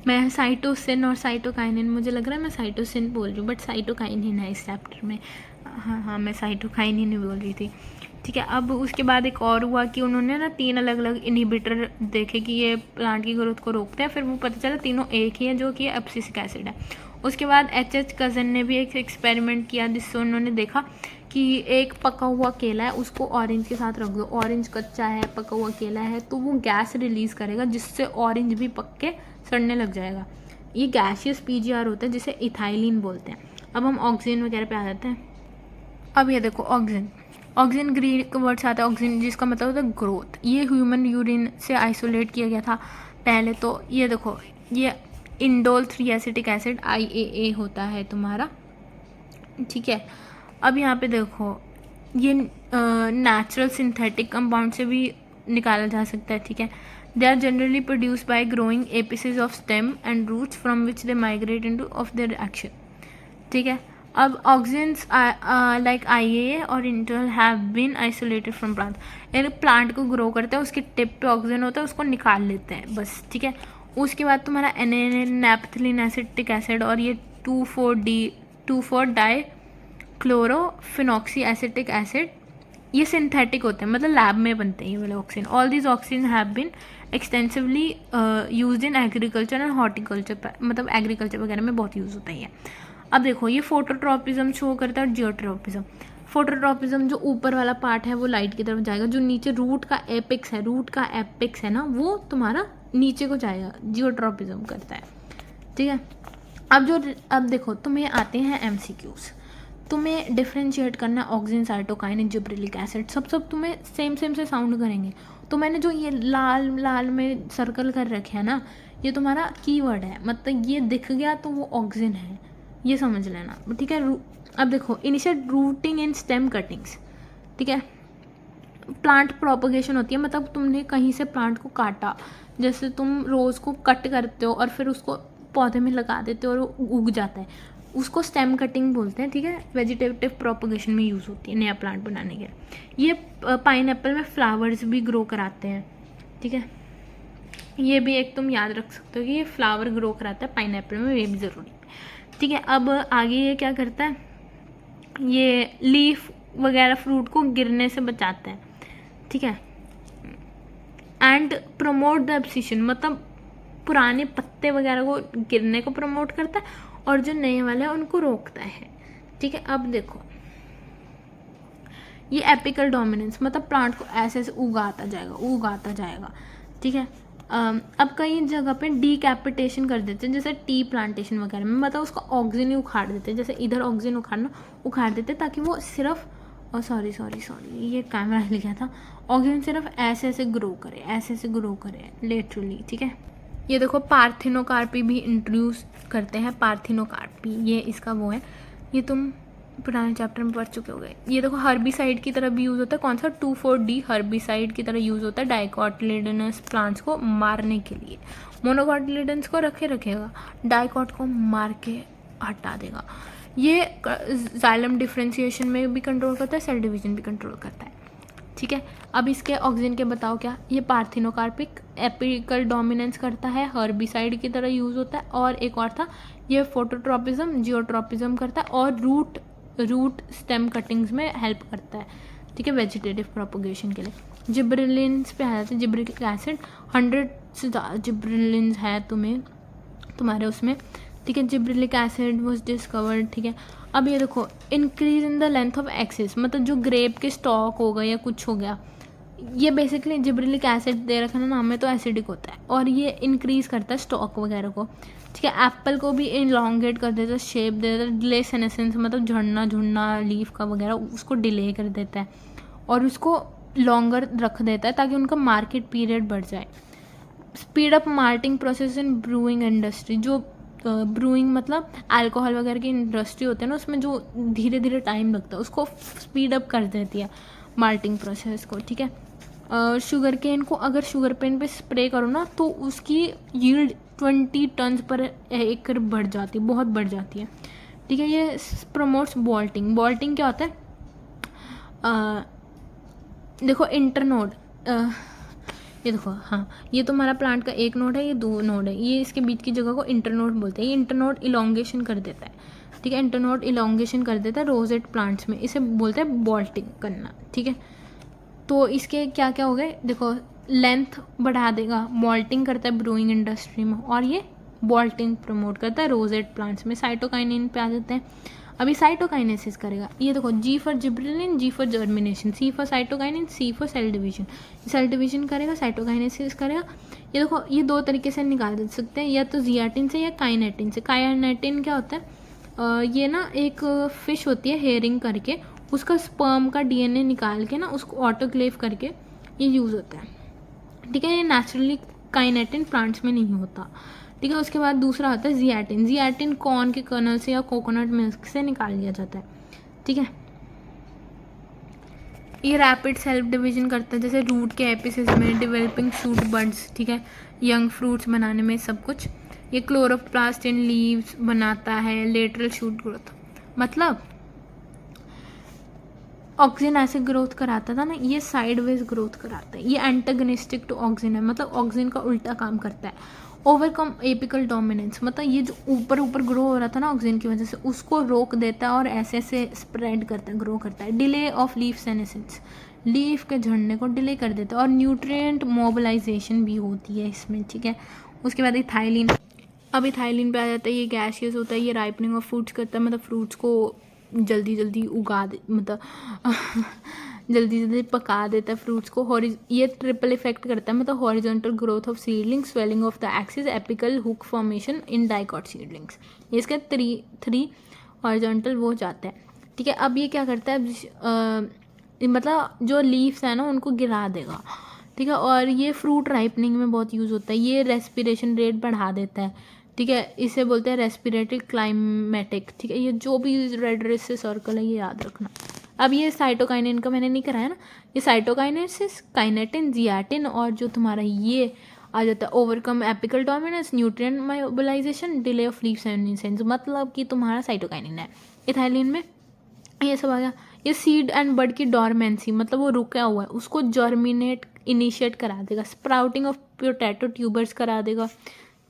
मैं साइटोसिन और साइटोकाइनिन, मुझे लग रहा है मैं साइटोसिन बोल रही हूँ, बट साइटोकाइनिन है इस चैप्टर में। हाँ मैं साइटोकाइनिन ही बोल रही थी, ठीक है। अब उसके बाद एक और हुआ कि उन्होंने ना 3 अलग अलग इनहिबिटर देखे कि ये प्लांट की ग्रोथ को रोकते हैं, फिर वो पता चला तीनों एक ही है, जो कि एब्सिसिक एसिड है। उसके बाद H.H. कज़न ने भी एक एक्सपेरिमेंट किया, जिससे उन्होंने देखा कि एक पका हुआ केला है, उसको ऑरेंज के साथ रख दो, ऑरेंज कच्चा है, पका हुआ केला है, तो वो गैस रिलीज़ करेगा, जिससे ऑरेंज भी पक के सड़ने लग जाएगा। ये गैसियस PGR होता है, जिसे इथाइलिन बोलते हैं। अब हम ऑक्सीजन वगैरह पे आ जाते हैं। अब ये देखो ऑक्सीजन ग्रीक वर्ड से आता है ऑक्सीजन, जिसका मतलब होता है ग्रोथ। ये ह्यूमन यूरिन से आइसोलेट किया गया था पहले। तो ये देखो, ये इंडोल 3 एसिटिक एसिड IAA होता है तुम्हारा, ठीक है। अब यहाँ पे देखो, ये नेचुरल सिंथेटिक कंपाउंड से भी निकाला जा सकता है, ठीक है। They are generally produce by growing apices of stem and roots from which they migrate into of their action, ठीक है। अब ऑक्सीजन्स लाइक IAA और इंटरल have been isolated from plant. यानी प्लांट को ग्रो करते हैं, उसके टिप पे ऑक्सीजन होता है, उसको निकाल लेते हैं बस, ठीक है। उसके बाद तुम्हारा नैप्थलीन एसिटिक एसिड और ये 2,4-डाई क्लोरोफिनॉक्सी एसिटिक एसिड, ये सिंथेटिक होते हैं, मतलब लैब में बनते हैं ये वाले oxygen. All these oxygen have been extensively used in agriculture and horticulture, मतलब एग्रीकल्चर वगैरह में बहुत यूज़ होता है ये। अब देखो, ये फोटोट्रॉपिज्म शो करता है और जियोट्रॉपिज्म। फोटोट्रॉपिज्म जो ऊपर वाला पार्ट है वो लाइट की तरफ जाएगा, जो नीचे रूट का एपेक्स है ना, वो तुम्हारा नीचे को जाएगा, जियोट्रॉपिज्म करता है, ठीक है। अब देखो, तुम्हें आते हैं MCQs। तुम्हें डिफ्रेंशिएट करना ऑक्सीजन, साइटोकाइनिन, जिब्रेलिक एसिड, सब तुम्हें सेम से साउंड करेंगे। तो मैंने जो ये लाल में सर्कल कर रखे है ना, ये तुम्हारा कीवर्ड है, मतलब ये दिख गया तो वो ऑक्सीजन है, ये समझ लेना, ठीक है। अब देखो, initial rooting in stem cuttings, ठीक है। प्लांट प्रोपगेशन होती है, मतलब तुमने कहीं से प्लांट को काटा, जैसे तुम रोज़ को कट करते हो और फिर उसको पौधे में लगा देते हो और वो उग जाता है, उसको स्टेम कटिंग बोलते हैं, ठीक है। वेजिटेटिव प्रोपगेशन में यूज़ होती है नया प्लांट बनाने के लिए। ये पाइनएप्पल में फ्लावर्स भी ग्रो कराते हैं, ठीक है। ये भी एक तुम याद रख सकते हो कि ये फ्लावर ग्रो कराता है पाइनएप्पल में, ये भी ज़रूरी है, ठीक है। अब आगे ये क्या करता है, ये लीफ वगैरह फ्रूट को गिरने से बचाता है, ठीक है। एंड प्रमोट द एब्सिशन, मतलब पुराने पत्ते वगैरह को गिरने को प्रमोट करता है और जो नए वाले हैं उनको रोकता है, ठीक है। अब देखो, ये एपिकल डोमिनेंस, मतलब प्लांट को ऐसे उगाता जाएगा, ठीक है। अब कई जगह पे डीकैपिटेशन कर देते हैं, जैसे टी प्लांटेशन वगैरह में, मतलब उसका ऑक्सीजन ही उखाड़ देते हैं, जैसे इधर ऑक्सीजन उखाड़ देते हैं ताकि वो सिर्फ सॉरी ये कैमरा हिल गया था, ऑक्सीजन सिर्फ ऐसे ग्रो करे लेटरली, ठीक है। ये देखो, पार्थिनोकार्पी भी इंट्रोड्यूस करते हैं, पार्थिनोकार्पी, ये इसका वो है, ये तुम पुराने चैप्टर में पढ़ चुके हो गए। ये देखो हर्बिसाइड की तरह भी यूज़ होता है, कौन सा 2,4-D हर्बिसाइड की तरह यूज़ होता है डाइकोटिलेडनस प्लांट्स को मारने के लिए। मोनोकोटिलेडन्स को रखेगा, डाइकोट को मार के हटा देगा। ये जाइलम डिफ्रेंशिएशन में भी कंट्रोल करता है, सेल डिवीजन भी कंट्रोल करता है। ठीक है, अब इसके ऑक्सीजन के बताओ क्या। ये पार्थिनोकार्पिक एपिकल डोमिनेंस करता है, हर्बिसाइड की तरह यूज़ होता है, और एक और था ये फोटोट्रोपिज्म जियोट्रोपिज्म करता है, और रूट स्टेम कटिंग्स में हेल्प करता है। ठीक है, वेजिटेटिव प्रोपोगेशन के लिए। जिब्रेलिन्स पे आ जाते हैं, जिब्रिक एसिड 100 से ज़्यादा जिब्रेलिन्स है तुम्हारे उसमें। ठीक है, जिब्रिलिक एसिड वाज डिस्कवर्ड। ठीक है, अब ये देखो increase in the length of axis, मतलब जो ग्रेप के स्टॉक हो गए या कुछ हो गया, ये बेसिकली जिब्रिलिक एसिड दे रखा है ना नाम में, तो एसिडिक होता है और ये इंक्रीज करता है स्टॉक वगैरह को। ठीक है, एप्पल को भी इनलॉन्गेट कर देता है, शेप दे देता है, डिले सेनेसेंस मतलब झड़ना लीफ का वगैरह, उसको डिले कर देता है और उसको लॉन्गर रख देता है ताकि उनका मार्केट पीरियड बढ़ जाए। Speed up malting process in brewing industry, जो ब्रूइंग मतलब अल्कोहल वगैरह की इंडस्ट्री होती है ना, उसमें जो धीरे धीरे टाइम लगता है उसको स्पीड अप कर देती है माल्टिंग प्रोसेस को। ठीक है, शुगर केन को अगर शुगर पेन पे स्प्रे करो ना तो उसकी यील्ड 20 टन पर एकड़ बढ़ जाती है, बहुत बढ़ जाती है। ठीक है, ये प्रमोट्स बॉल्टिंग। बॉल्टिंग क्या होता है, देखो इंटरनोड, ये देखो, हाँ ये तुम्हारा प्लांट का एक नोड है, ये 2 नोड है, ये इसके बीच की जगह को इंटरनोड बोलते हैं। ये इंटरनोड इलोंगेशन कर देता है। ठीक है, इंटरनोड इलोंगेशन कर देता है रोजेट प्लांट्स में, इसे बोलते हैं बॉल्टिंग करना। ठीक है, तो इसके क्या क्या हो गए देखो, लेंथ बढ़ा देगा, बॉल्टिंग करता है ब्रूइंग इंडस्ट्री में, और ये बॉल्टिंग प्रमोट करता है रोजेट प्लांट्स में। साइटोकाइनिन पे आ जाते हैं। अभी साइटोकाइनेसिस करेगा, ये देखो G for gibberellin, G for germination, C for cytokinin, C for cell division. Cell division करेगा, साइटोकाइनेसिस करेगा। ये देखो ये 2 तरीके से निकाल सकते हैं, या तो जियाटिन से या काइनेटिन से। काइनेटिन क्या होता है, ये ना एक फिश होती है हेयरिंग करके, उसका स्पर्म का डीएनए निकाल के ना उसको ऑटोक्लेव करके ये यूज़ होता है। ठीक है, ये नेचुरली काइनेटिन प्लांट्स में नहीं होता। ठीक है, उसके बाद दूसरा होता है जियाटिन। जियाटिन कॉर्न के कर्नल से या कोकोनट मिल्क से निकाल लिया जाता है। ठीक है, ये रैपिड सेल्फ डिवीजन करता है, जैसे रूट के एपिसिस में, डेवलपिंग शूट बड्स, ठीक है, यंग फ्रूट्स बनाने में, सब कुछ। ये क्लोरोप्लास्ट इन लीव्स बनाता है, लेटरल शूट ग्रोथ, मतलब ऑक्सीजन ऐसे ग्रोथ कराता था ना, ये साइडवेज ग्रोथ कराता है। ये एंटागनिस्टिक टू ऑक्सीजन है, मतलब ऑक्सीजन का उल्टा काम करता है। ओवरकम एपिकल डोमिनेंस, मतलब ये जो ऊपर ऊपर ग्रो हो रहा था ना ऑक्सीजन की वजह से, उसको रोक देता है और ऐसे ऐसे स्प्रेड करता है, ग्रो करता है। Delay of leaf senescence, leaf के झड़ने को डिले कर देता है, और न्यूट्रिएंट मोबिलाइजेशन भी होती है इसमें। ठीक है, उसके बाद इथाइलिन। अब इथाइलिन पे आ जाता है, ये गैसियस होता है, ये राइपनिंग ऑफ फ्रूट्स करता है, मतलब फ्रूट्स को जल्दी जल्दी उगा दे, मतलब जल्दी जल्दी पका देता है फ्रूट्स को। ये ट्रिपल इफेक्ट करता है, मतलब horizontal growth of seedlings, swelling of the axis, apical hook formation in dicot seedlings. ये इसके थ्री हॉरिजॉन्टल वो जाता है। ठीक है, अब ये क्या करता है, मतलब जो लीव्स है ना उनको गिरा देगा। ठीक है, और ये फ्रूट राइपनिंग में बहुत यूज़ होता है। ये रेस्पिरेशन रेट बढ़ा देता है। ठीक है, इसे बोलते हैं रेस्पिरेटरी क्लाइमेटिक। ठीक है, ये जो भी रेड रेस से सर्कल है ये याद रखना। अब ये साइटोकाइनिन का मैंने नहीं कराया ना, ये साइटोकाइनेसिस, काइनेटिन, जियाटिन, और जो तुम्हारा ये आ जाता है overcome apical dominance, nutrient mobilization, delay of leaf senescence, मतलब कि तुम्हारा साइटोकाइनिन है। इथाइलिन में ये सब आ गया। ये सीड एंड बड की डॉर्मेंसी, मतलब वो रुका हुआ है, उसको जर्मिनेट इनिशिएट करा देगा। स्प्राउटिंग ऑफ पोटैटो ट्यूबर्स करा देगा।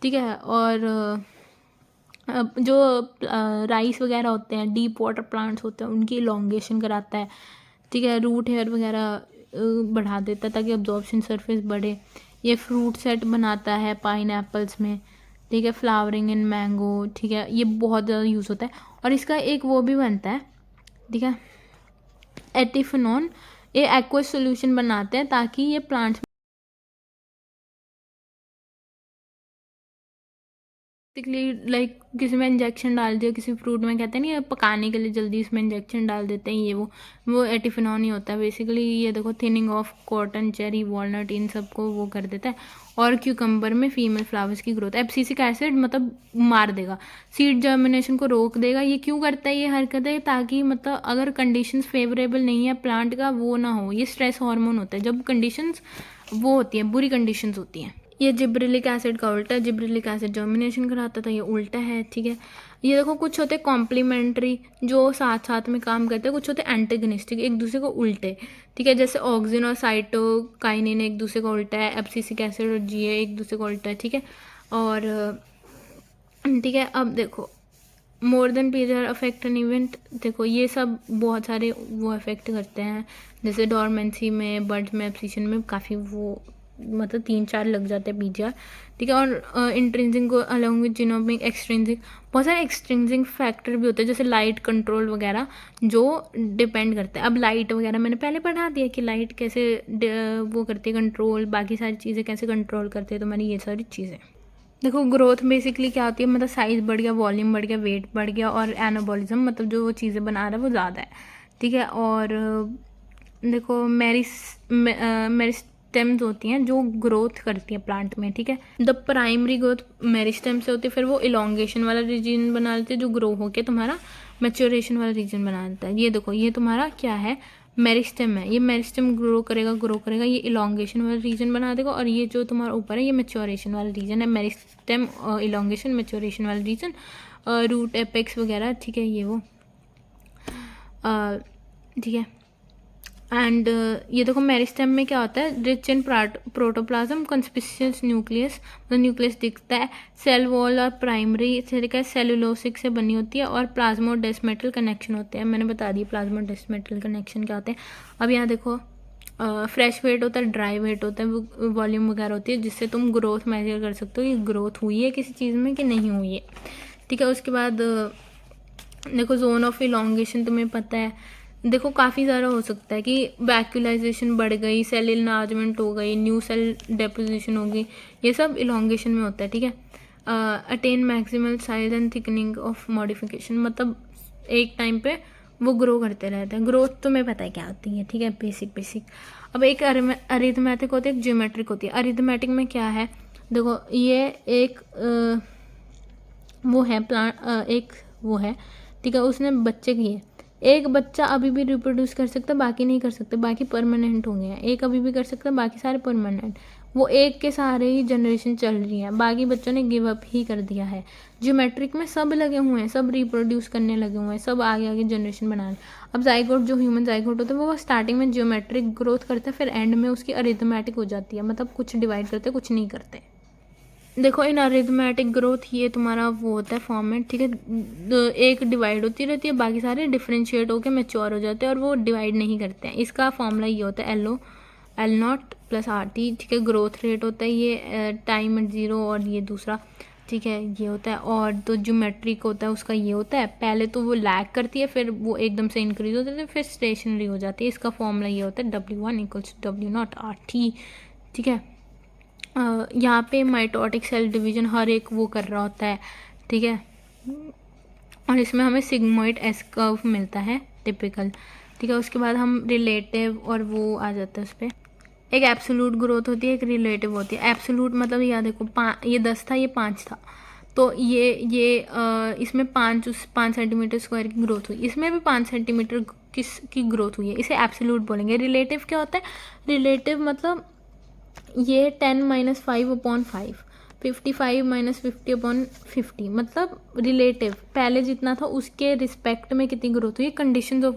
ठीक है, और जो राइस वगैरह होते हैं, डीप वाटर प्लांट्स होते हैं, उनकी इलोंगेशन कराता है। ठीक है, रूट हेयर वगैरह बढ़ा देता है ताकि अब्जॉर्प्शन सरफेस बढ़े। ये फ्रूट सेट बनाता है पाइन एप्पल्स में। ठीक है, फ्लावरिंग इन मैंगो। ठीक है, ये बहुत ज़्यादा यूज़ होता है, और इसका एक वो भी बनता है। ठीक है, एटिफिनॉन, ये एक्वस सोल्यूशन बनाते हैं ताकि ये प्लांट्स बेसिकली लाइक किसी में इंजेक्शन डाल दिया, किसी फ्रूट में कहते हैं नहीं पकाने के लिए जल्दी इसमें इंजेक्शन डाल देते हैं, ये वो एटिफिनॉन ही होता है बेसिकली। ये देखो thinning of cotton, cherry, walnut, इन सबको वो कर देता है। और क्यूकम्बर में फीमेल फ्लावर्स की ग्रोथ, एब्सिसिक एसिड मतलब मार देगा, सीड जर्मिनेशन को रोक देगा। ये क्यों करता है ये हरकतें, ताकि मतलब अगर कंडीशंस फेवरेबल नहीं है प्लांट का वो ना हो। ये स्ट्रेस हार्मोन होता है जब कंडीशंस वो होती हैं, बुरी कंडीशंस होती हैं। ये जिब्रेलिक एसिड का उल्टा, जिब्रेलिक एसिड जर्मिनेशन कराता था, ये उल्टा है, ठीक है। ये देखो कुछ होते हैं कॉम्प्लीमेंट्री जो साथ साथ में काम करते हैं, कुछ होते हैं एंटेगनिस्टिक एक दूसरे को उल्टे, ठीक है। जैसे ऑक्सिन और साइटोकाइनिन एक दूसरे को उल्टा है, एब्सिसिक एसिड और जीए एक दूसरे को उल्टा है, ठीक है। और ठीक है, अब देखो more than period affect an event, देखो ये सब बहुत सारे वो अफेक्ट करते हैं, जैसे डॉर्मेंसी में, बर्ड्स में, एब्सिशन में काफ़ी वो मतलब 3-4 लग जाते हैं पीजीआर, ठीक है। और इंट्रिंसिक को अलॉन्ग विद जीनोमिक, एक्सट्रिंसिक, बहुत सारे एक्सट्रिंसिक फैक्टर भी होते हैं जैसे लाइट कंट्रोल वगैरह जो डिपेंड करते हैं। अब लाइट वगैरह मैंने पहले पढ़ा दिया कि लाइट कैसे वो करती है कंट्रोल, बाकी सारी चीज़ें कैसे कंट्रोल करते हैं, तो मैंने ये सारी चीज़ें देखो। ग्रोथ बेसिकली क्या होती है, मतलब साइज़ बढ़ गया, वॉल्यूम बढ़ गया, वेट बढ़ गया, और एनाबॉलिज्म मतलब जो वो चीज़ें बना रहा है वो ज़्यादा है, ठीक है। और देखो मेरिस्टेम्स होती हैं जो ग्रोथ करती हैं प्लांट में, ठीक है। द प्राइमरी ग्रोथ मेरिस्टेम से होती है, फिर वो इलोंगेशन वाला रीजन बना लेते हैं जो ग्रो होकर तुम्हारा मैच्योरेशन वाला रीजन बना देता है। ये देखो ये तुम्हारा क्या है, मेरिस्टेम है, ये मेरिस्टेम ग्रो करेगा, ये इलोंगेशन वाला रीजन बना देगा, और ये जो तुम्हारा ऊपर है ये मैच्योरेशन वाला रीजन है। मेरिस्टेम इलोंगेशन, मैच्योरेशन वाला रीजन, रूट एपेक्स वगैरह, ठीक है, ये वो ठीक है। एंड ये देखो मेरिस्टेम में क्या होता है, रिच इन प्रोटोप्लाज्म, कंस्पिशियस न्यूक्लियस, मतलब न्यूक्लियस दिखता है, सेल वॉल और प्राइमरी सेलुलोसिक से बनी होती है, और प्लाज्मोडेस्मेटल कनेक्शन होते हैं। मैंने बता दिया प्लाज्मोडेस्मेटल कनेक्शन क्या होते हैं। अब यहाँ देखो फ्रेश वेट होता है, ड्राई वेट होता है, वॉल्यूम वगैरह होती है, जिससे तुम ग्रोथ मेजर कर सकते हो कि ग्रोथ हुई है किसी चीज़ में कि नहीं हुई है, ठीक है। उसके बाद देखो जोन ऑफ इलोंगेशन तुम्हें पता है, देखो काफ़ी सारा हो सकता है कि वैक्यूलाइजेशन बढ़ गई, सेल इनलार्जमेंट हो गई, न्यू सेल डेपोजिशन हो गई, ये सब इलोंगेशन में होता है, ठीक है। Attain maximal size and thickening of modification, मतलब एक टाइम पे वो ग्रो करते रहते हैं। ग्रोथ तुम्हें पता है क्या होती है, ठीक है, बेसिक। अब एक अरिथमेटिक होती है, एक ज्योमेट्रिक होती है। अरिथमेटिक में क्या है, देखो ये एक वो है प्लांट, एक वो है, ठीक है, उसने बच्चे किए। एक बच्चा अभी भी रिप्रोड्यूस कर सकता है, बाकी नहीं कर सकते, बाकी परमानेंट हो गए हैं। एक अभी भी कर सकता है, बाकी सारे परमानेंट। वो एक के सहारे ही जनरेशन चल रही है, बाकी बच्चों ने गिव अप ही कर दिया है। ज्योमेट्रिक में सब लगे हुए हैं, सब रिप्रोड्यूस करने लगे हुए हैं, सब आगे आगे जनरेशन बना रहे हैं। अब जाइगोट जो ह्यूमन जाइगोट होता है वो स्टार्टिंग में ज्योमेट्रिक ग्रोथ करता है, फिर एंड में उसकी अरिथमेटिक हो जाती है, मतलब कुछ डिवाइड करते कुछ नहीं करते। देखो इन अरिथमेटिक ग्रोथ ये तुम्हारा वो होता है फॉर्मेट, ठीक है। एक डिवाइड होती रहती है, बाकी सारे डिफरेंशिएट होकर मैच्योर हो जाते हैं और वो डिवाइड नहीं करते हैं। इसका फॉर्मूला ये होता है L not plus R T, ठीक है। ग्रोथ रेट होता है ये टाइम एट जीरो, और ये दूसरा, ठीक है, ये होता है। और तो ज्योमेट्रिक होता है उसका ये होता है, पहले तो वो लैग करती है, फिर वो एकदम से इंक्रीज होती है, फिर स्टेशनरी हो जाती है। इसका फॉर्मूला ये होता है W1 = W0 RT, ठीक है। यहाँ पे माइटोटिक सेल डिवीजन हर एक वो कर रहा होता है, ठीक है। और इसमें हमें सिग्मोइड एस कर्व मिलता है टिपिकल, ठीक है। उसके बाद हम रिलेटिव और वो आ जाता है उस पर। एक एब्सोल्यूट ग्रोथ होती है, एक रिलेटिव होती है। एब्सोल्यूट मतलब यहाँ देखो ये 10 था, ये 5 था, तो ये इसमें 5 सेंटीमीटर स्क्वायर की ग्रोथ हुई, इसमें भी 5 सेंटीमीटर की ग्रोथ हुई है, इसे एब्सोल्यूट बोलेंगे। रिलेटिव क्या होता है, रिलेटिव मतलब ये 10 - 5/5, 55 - 50/50, मतलब रिलेटिव पहले जितना था उसके रिस्पेक्ट में कितनी ग्रोथ हुई है। कंडीशंस ऑफ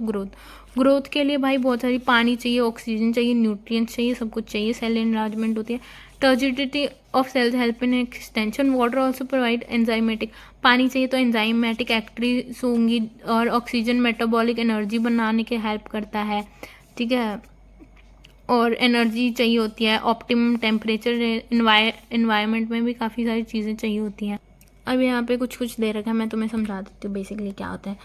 ग्रोथ के लिए भाई बहुत सारी पानी चाहिए, ऑक्सीजन चाहिए, न्यूट्रिएंट्स चाहिए, सब कुछ चाहिए। सेल एनलार्जमेंट होती है, turgidity of cells help in extension, water also provide enzymatic, पानी चाहिए तो एंजाइमेटिक एक्टिविटीज होंगी, और ऑक्सीजन मेटाबॉलिक एनर्जी बनाने के हेल्प करता है, ठीक है। और एनर्जी चाहिए होती है, ऑप्टिमम टेम्परेचर, इन्वायरमेंट में भी काफ़ी सारी चीज़ें चाहिए होती हैं। अब यहाँ पे कुछ दे रखा है, मैं तुम्हें समझा देती हूँ बेसिकली क्या होता है,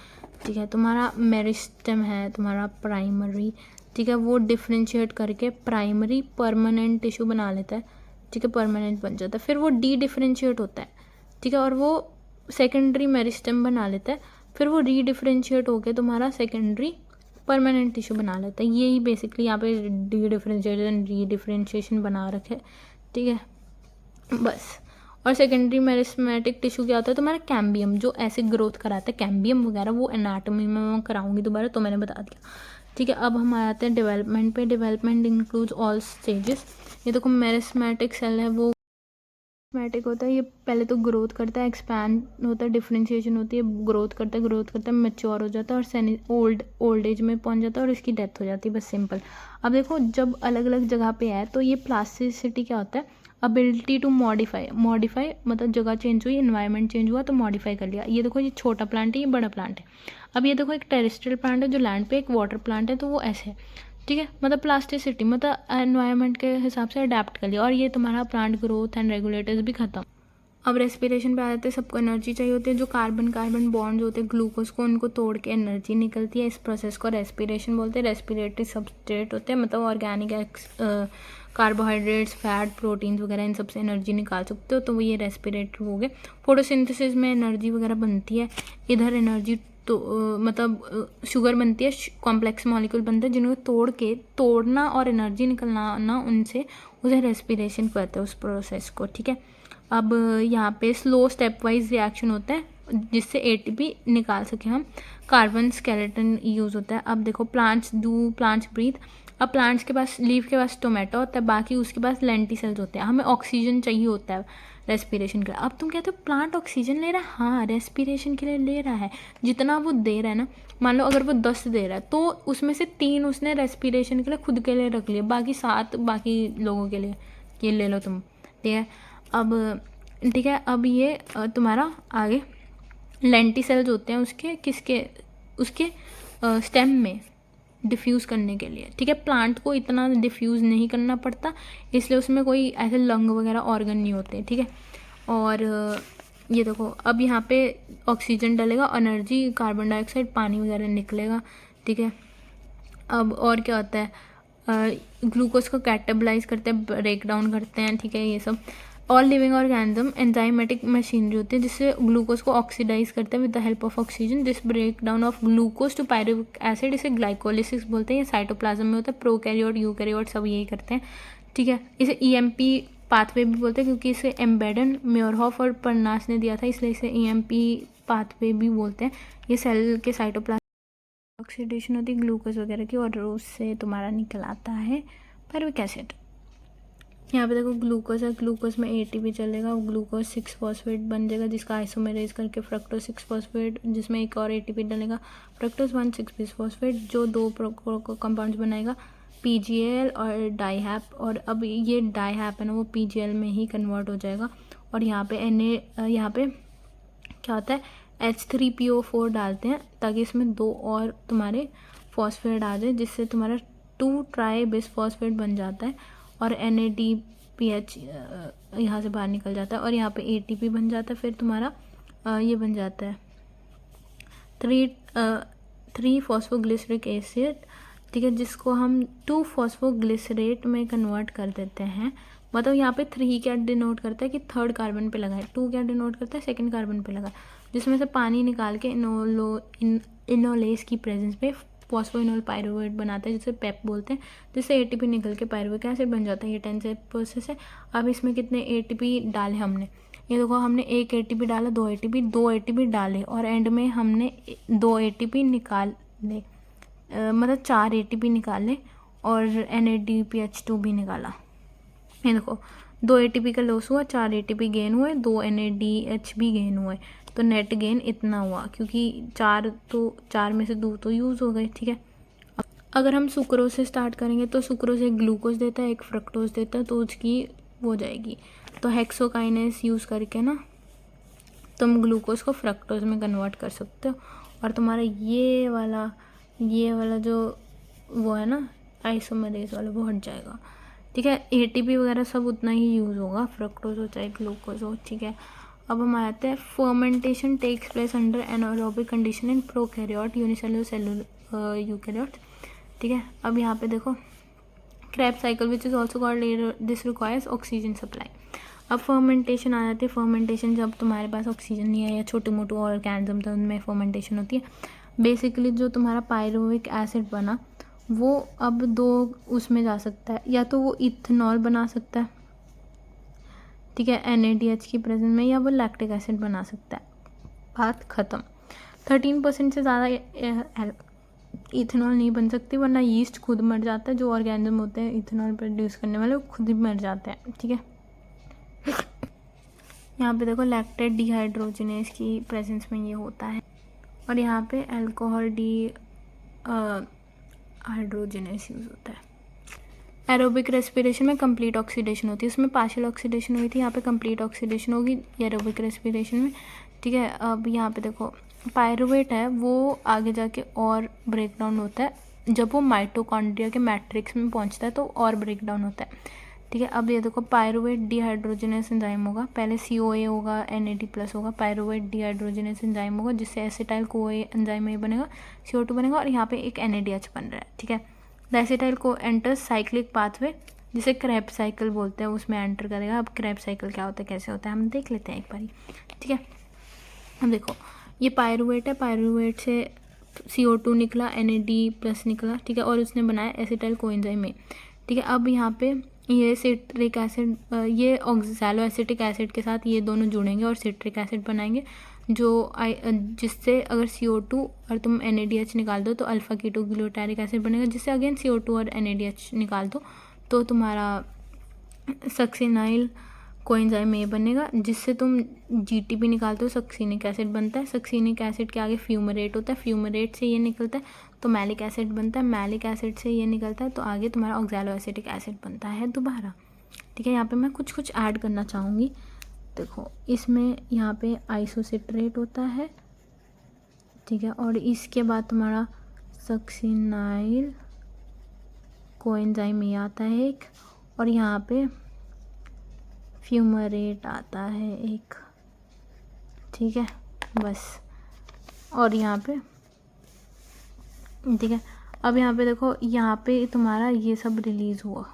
ठीक है। तुम्हारा मेरिस्टेम है, तुम्हारा प्राइमरी, ठीक है, वो डिफ्रेंशिएट करके प्राइमरी परमानेंट टिश्यू बना लेता है, ठीक है, परमानेंट बन जाता है। फिर वो डी डिफ्रेंशिएट होता है, ठीक है, और वो सेकेंडरी मेरिस्टेम बना लेता है, फिर वो रीडिफ्रेंशिएट होकर तुम्हारा सेकेंडरी परमानेंट टिश्यू बना लेता है। यही बेसिकली यहाँ पे रीडिफ्रेंशिएशन बना रखे, ठीक है बस। और सेकेंडरी मेरिस्टेमेटिक टिश्यू क्या होता है तुम्हारा कैम्बियम, जो ऐसे ग्रोथ कराता है, कैम्बियम वगैरह वो एनाटॉमी में मैं कराऊंगी दोबारा, तो मैंने बता दिया, ठीक है। अब हम आते हैं डेवलपमेंट पे। Development includes all stages. ये देखो मेरिस्टेमेटिक सेल है, वो मेरिस्टेमेटिक होता है, ये पहले तो ग्रोथ करता है, एक्सपैंड होता है, डिफरेंशिएशन होती है, ग्रोथ करता है, मैच्योर हो जाता है और ओल्ड एज में पहुंच जाता है और इसकी डेथ हो जाती है, बस सिंपल। अब देखो जब अलग अलग जगह पे है तो ये प्लास्टिसिटी क्या होता है, अबिलिटी टू मॉडिफाई मतलब जगह चेंज हुई, इन्वायरमेंट चेंज हुआ तो मॉडिफाई कर लिया। ये देखो ये छोटा प्लांट है, ये बड़ा प्लांट है। अब ये देखो एक टेरेस्ट्रियल प्लांट है जो लैंड पे, एक वाटर प्लांट है, तो वो ऐसे है, ठीक है। मतलब प्लास्टिसिटी मतलब एनवायरनमेंट के हिसाब से अडेप्ट कर लिया, और ये तुम्हारा प्लांट ग्रोथ एंड रेगुलेटर्स भी खत्म। अब रेस्पिरेशन पे आ जाते हैं। सबको एनर्जी चाहिए होती है, जो कार्बन कार्बन बॉन्ड्स होते हैं ग्लूकोज को, उनको तोड़ के एनर्जी निकलती है, इस प्रोसेस को रेस्पिरेशन बोलते हैं। रेस्पिरेटरी सबस्ट्रेट होते हैं, मतलब ऑर्गेनिक कार्बोहाइड्रेट्स, फैट, प्रोटीन्स वगैरह इन सबसे एनर्जी निकाल सकते हो, तो वो ये रेस्पिरेटरी हो गए। फोटोसिंथेसिस में एनर्जी वगैरह बनती है, इधर एनर्जी तो मतलब शुगर बनती है, कॉम्प्लेक्स मॉलिक्यूल बनते हैं, जिनको तोड़ना और एनर्जी निकलना उनसे, उसे रेस्पिरेशन कहते हैं उस प्रोसेस को, ठीक है। अब यहाँ पे स्लो स्टेप वाइज रिएक्शन होता है जिससे एटीपी निकाल सके हम। कार्बन स्केलेटन यूज़ होता है। अब देखो प्लांट्स ब्रीथ। अब प्लांट्स के पास, लीफ के पास टोमेटो होता है, बाकी उसके पास लेंटिसेल्स होते हैं। हमें ऑक्सीजन चाहिए होता है रेस्पिरेशन के लिए। अब तुम कहते हो प्लांट ऑक्सीजन ले रहा है, हाँ रेस्पिरेशन के लिए ले रहा है, जितना वो दे रहा है ना, मान लो अगर वो 10 दे रहा है तो उसमें से 3 उसने रेस्पिरेशन के लिए खुद के लिए रख लिए, बाकी 7 बाकी लोगों के लिए, ये ले लो तुम, ठीक है। अब ठीक है, अब ये तुम्हारा आगे लेंटिसेल्स होते हैं उसके स्टेम में डिफ्यूज़ करने के लिए, ठीक है। प्लांट को इतना डिफ्यूज़ नहीं करना पड़ता, इसलिए उसमें कोई ऐसे लंग वगैरह ऑर्गन नहीं होते, ठीक है। और ये देखो अब यहाँ पे ऑक्सीजन डलेगा, एनर्जी, कार्बन डाइऑक्साइड, पानी वगैरह निकलेगा, ठीक है। अब और क्या होता है, ग्लूकोज को कैटाबलाइज करते हैं, ब्रेक डाउन करते हैं, ठीक है। ये सब all living organism enzymatic machinery होती है जिससे ग्लूकोज को ऑक्सीडाइज करते हैं with the help of oxygen. This break down of glucose to pyruvic acid, इसे ग्लाइकोलिसिस बोलते हैं। ये साइटोप्लाज्म में होता है। प्रोकैरियोट यूकैरियोट सब यही करते हैं, ठीक है। इसे ईएमपी पाथवे भी बोलते हैं क्योंकि इसे एम्बेडन, म्योरहॉफ और परनास ने दिया था, इसलिए इसे ईएमपी पाथवे भी बोलते हैं। ये सेल के साइटोप्लाज्म ऑक्सीडेशन होती है ग्लूकोज वगैरह की, और उससे तुम्हारा निकल आता है पायरुविक एसिड। यहाँ पे देखो ग्लूकोज है, ग्लूकोज में एटीपी चलेगा, वो ग्लूकोज 6 फॉस्फेट बन जाएगा जिसका आइसोमेरेज करके फ्रक्टोज 6 फॉस्फेट, जिसमें एक और एटीपी डलेगा, फ्रक्टोज 1,6 फॉस्फेट, जो 2 कंपाउंड्स बनाएगा, पीजीएल और डाईहैप। और अब ये डाईहैप है ना, वो पीजीएल में ही कन्वर्ट हो जाएगा। और यहाँ पे यहाँ पे क्या होता है, H3PO4 डालते हैं ताकि इसमें 2 और तुम्हारे फॉस्फेट आ जाए, जिससे तुम्हारा 2 ट्राई बिसफॉस्फेट बन जाता है, और NADPH यहाँ से बाहर निकल जाता है, और यहाँ पे ATP बन जाता है। फिर तुम्हारा ये बन जाता है 3 फॉस्फोग्लिसरिक एसिड, ठीक है, जिसको हम 2 फॉस्फोग्लिसरेट में कन्वर्ट कर देते हैं। मतलब यहाँ पे 3 क्या डिनोट करता है कि थर्ड कार्बन पे लगा है, 2 क्या डिनोट करता है सेकंड कार्बन पे लगा, जिसमें से पानी निकाल के इनोलेस की प्रेजेंस पे फॉस्फोइनोल पायरुवेट बनाता है, जिसे पेप बोलते हैं, जिससे एटीपी निकल के पायरुविक एसिड बन जाता है। ये 10 स्टेप प्रोसेस है। अब इसमें कितने एटीपी डाले हमने, ये देखो हमने 1 एटीपी डाला, 2 एटीपी डाले, और एंड में हमने 2 एटीपी निकाले, मतलब 4 एटीपी निकाले, और NADPH2 भी निकाला। ये देखो 2 एटीपी का लॉस हुआ, 4 एटीपी गेन हुए, 2 NADH भी गेन हुए, तो नेट गेन इतना हुआ, क्योंकि 4 में से 2 तो यूज़ हो गए, ठीक है। अगर हम सुक्रोज से स्टार्ट करेंगे तो सुक्रोज एक ग्लूकोज देता है, एक फ्रक्टोज देता है, तो उसकी वो जाएगी, तो हेक्सोकाइनेस यूज़ करके ना तुम ग्लूकोज को फ्रक्टोज में कन्वर्ट कर सकते हो, और तुम्हारा ये वाला जो वो है ना आइसोमेरेज वाला, वो हट जाएगा, ठीक है। एटीपी वगैरह सब उतना ही यूज़ होगा, फ्रक्टोज हो चाहे ग्लूकोज हो, ठीक है। अब हम आते हैं fermentation takes place under anaerobic condition in prokaryote, unicellular, cellular eukaryote, ठीक है। अब यहाँ पे देखो Krebs cycle which is also called, this requires oxygen supply. अब फर्मेंटेशन आ जाती है। फर्मेंटेशन जब तुम्हारे पास ऑक्सीजन नहीं है या छोटे मोटे ऑर्गेनिज्म था उनमें फर्मेंटेशन होती है। बेसिकली जो तुम्हारा पायरुविक एसिड बना वो अब दो उसमें जा सकता है, या तो वो इथेनॉल बना सकता है, ठीक है, NaDH की प्रेजेंस में, या वो लैक्टिक एसिड बना सकता है। बात ख़त्म। 13% से ज़्यादा इथेनॉल नहीं बन सकती, वरना यीस्ट खुद मर जाता है। जो ऑर्गेनिज्म होते हैं इथेनॉल प्रोड्यूस करने वाले वो खुद ही मर जाते हैं, ठीक है। यहाँ पे देखो लैक्टेट डिहाइड्रोजिनेज की प्रेजेंस में ये होता है, और यहाँ पे अल्कोहल हाइड्रोजिनेज यूज़ होता है। एरोबिक रेस्पिरेशन में कंप्लीट ऑक्सीडेशन होती है, उसमें पार्शियल ऑक्सीडेशन हुई थी, यहाँ पे कंप्लीट ऑक्सीडेशन होगी एरोबिक रेस्पिरेशन में, ठीक है। अब यहाँ पे देखो पायरुवेट है वो आगे जाके और ब्रेक डाउन होता है, जब वो माइटोकॉन्ड्रिया के मैट्रिक्स में पहुँचता है तो और ब्रेक डाउन होता है, ठीक है। अब ये देखो पायरुवेट डिहाइड्रोजिनेस एंजाइम होगा, पहले COA होगा, NAD+ होगा, पायरुवेट डिहाइड्रोजिनेस एंजाइम होगा जिससे एसिटाइल CoA एंजाइम बनेगा, CO2 बनेगा, और यहाँ पे एक NADH बन रहा है, ठीक है। The acetyl co enters cyclic pathway जिसे क्रेब्स साइकिल बोलते हैं, उसमें एंटर करेगा। अब क्रेब्स साइकिल क्या होता है, कैसे होता है, हम देख लेते हैं एक बारी, ठीक है। अब देखो ये पायरुवेट है, पायरुवेट से CO2 निकला, NAD+ निकला, ठीक है, और उसने बनाया एसिटाइल कोएंजाइम में, ठीक है। अब यहाँ पे ये सिट्रिक एसिड, ये ऑक्सैलो एसिटिक एसिड के साथ ये दोनों जुड़ेंगे और सिट्रिक एसिड बनाएंगे, जो जिससे अगर CO2 और तुम NADH निकाल दो तो अल्फा कीटो ग्लूटारिक एसिड बनेगा, जिससे अगेन CO2 और NADH निकाल दो तो तुम्हारा सक्सिनाइल कोएंजाइम A बनेगा, जिससे तुम GTP निकालते हो, सक्सिनिक एसिड बनता है। सक्सिनिक एसिड के आगे फ्यूमरेट होता है, फ्यूमरेट से ये निकलता है तो मैलिक एसिड बनता है, मैलिक एसिड से ये निकलता है तो आगे तुम्हारा ऑक्सैलो एसिटिक एसिड बनता है दोबारा, ठीक है। यहाँ पे मैं कुछ ऐड करना चाहूँगी। देखो इसमें यहाँ पे आइसोसिट्रेट होता है, ठीक है, और इसके बाद तुम्हारा सक्सिनाइल कोएंजाइम A आता है एक, और यहाँ पे फ्यूमरेट आता है एक, ठीक है, बस। और यहाँ पे ठीक है। अब यहाँ पे देखो यहाँ पे तुम्हारा ये सब रिलीज़ हुआ,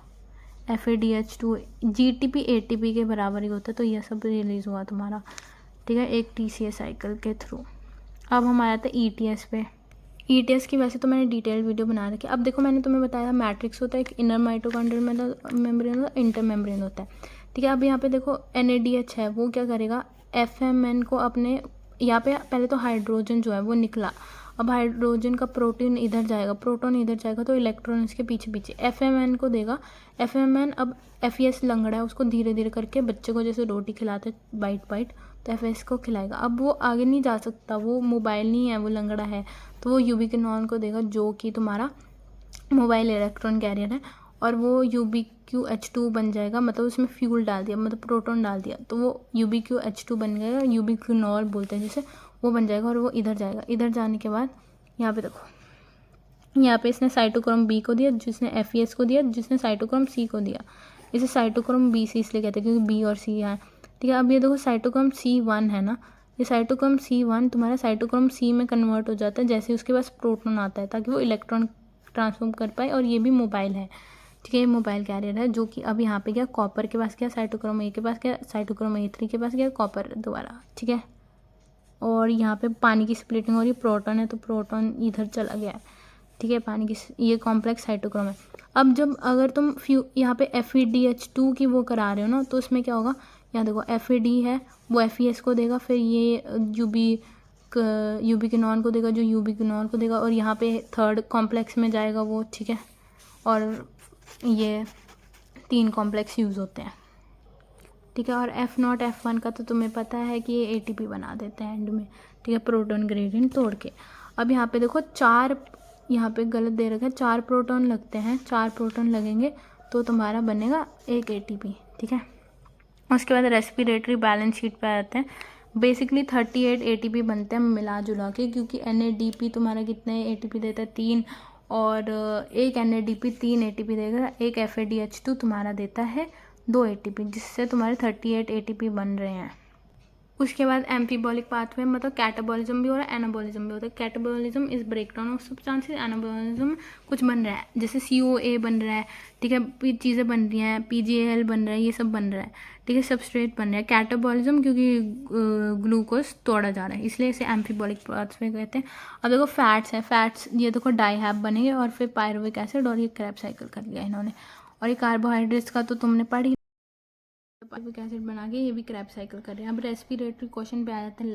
FADH2 GTP ATP के बराबर ही होता है, तो यह सब रिलीज़ हुआ तुम्हारा, ठीक है, एक TCA साइकिल के थ्रू। अब हम आ जाते हैं ETS पे। ETS की वैसे तो मैंने डिटेल्ड वीडियो बना रखी है। अब देखो मैंने तुम्हें बताया मैट्रिक्स होता है, एक इनर माइटोकॉन्ड्रियल मेम्ब्रेन होता है, इंटर मेम्ब्रेन होता है, ठीक है। अब यहाँ पे देखो NADH है, वो क्या करेगा, FMN को अपने यहाँ पे पहले तो हाइड्रोजन जो है वो निकला, अब हाइड्रोजन का प्रोटोन इधर जाएगा तो इलेक्ट्रॉन इसके पीछे पीछे FMN को देगा। FMN अब FES लंगड़ा है, उसको धीरे धीरे करके बच्चे को जैसे रोटी खिलाते बाइट बाइट तो FES को खिलाएगा। अब वो आगे नहीं जा सकता, वो मोबाइल नहीं है, वो लंगड़ा है, तो वो यूबिक्विनॉन को देगा जो कि तुम्हारा मोबाइल इलेक्ट्रॉन कैरियर है, और वो UbQH2 बन जाएगा, मतलब उसमें फ्यूल डाल दिया, मतलब प्रोटॉन डाल दिया तो वो UbQH2 बन गएगा, यूबिक्विनॉल बोलते हैं जिसे, वो बन जाएगा और वो इधर जाएगा। इधर जाने के बाद यहाँ पे देखो यहाँ पे इसने साइटोक्रोम B को दिया, जिसने FES को दिया, जिसने साइटोक्रोम C को दिया। इसे साइटोक्रोम B से इसलिए कहते हैं क्योंकि B और C यहाँ, ठीक है। अब ये देखो साइटोक्रोम C1 है ना, ये साइटोक्रोम C1 तुम्हारा साइटोक्रोम C में कन्वर्ट हो जाता है जैसे उसके पास प्रोटॉन आता है, ताकि वो इलेक्ट्रॉन ट्रांसफॉर्म कर पाए, और ये भी मोबाइल है, ठीक है, ये मोबाइल कैरियर है, जो कि अब यहाँ पे क्या कॉपर के पास क्या, साइटोक्रोम A के पास क्या, साइटोक्रोम A3 के पास क्या, कॉपर दोबारा, ठीक है। और यहाँ पे पानी की स्प्लिटिंग हो रही है, प्रोटॉन है तो प्रोटॉन इधर चला गया है, ठीक है, पानी की, ये कॉम्प्लेक्स साइटोक्रोम है। अब जब अगर तुम यहाँ पे FeDH2 की वो करा रहे हो ना, तो उसमें क्या होगा, यहाँ देखो FAD है वो FES को देगा, फिर ये यूबिक्विनॉन को देगा जो यूबिक्विनॉल को देगा, और यहाँ पे थर्ड कॉम्प्लेक्स में जाएगा वो, ठीक है। और ये 3 कॉम्प्लेक्स यूज़ होते हैं, ठीक है। और F0 F1 का तो तुम्हें पता है कि ये ATP बना देते हैं एंड में, ठीक है, प्रोटॉन ग्रेडियंट तोड़ के। अब यहाँ पे देखो 4, यहाँ पे गलत दे रखा है, 4 प्रोटॉन लगते हैं, 4 प्रोटॉन लगेंगे तो तुम्हारा बनेगा एक ATP, ठीक है। उसके बाद रेस्पिरेटरी बैलेंस शीट पे आते हैं। बेसिकली 38 ATP बनते हैं मिला जुला के, क्योंकि NADP तुम्हारा कितने ATP देता है, 3, और एक NADP 3 ATP देगा, एक FADH2 तुम्हारा देता है 2 ATP, जिससे तुम्हारे 38 ATP बन रहे हैं, उसके बाद एम्फीबॉलिक पाथवे मतलब कैटाबॉलिज्म भी हो रहा है, एनाबॉलिज्म भी होता है। Catabolism is breakdown of substances, anabolism कुछ बन रहा है, जैसे COA बन रहा है, ठीक है, चीज़ें बन रही हैं, PGAL बन रहा है, ये सब बन रहा है, ठीक है, सबस्ट्रेट बन रहा है। कैटाबॉलिज्म क्योंकि ग्लूकोज तोड़ा जा रहा है, इसलिए इसे एम्फीबॉलिक पाथवे कहते हैं। अब देखो फैट्स है, फैट्स ये देखो डाइहैप बनेंगे और फिर पायरुविक एसिड, और ये क्रैब साइकिल कर लिया इन्होंने। और ये कार्बोहाइड्रेट्स का तो तुमने पढ़ ही, पायरुविक एसिड बना के ये भी क्रैब साइकिल कर रहे हैं। अब रेस्पिरेटरी क्वेश्चन पे आ जाते हैं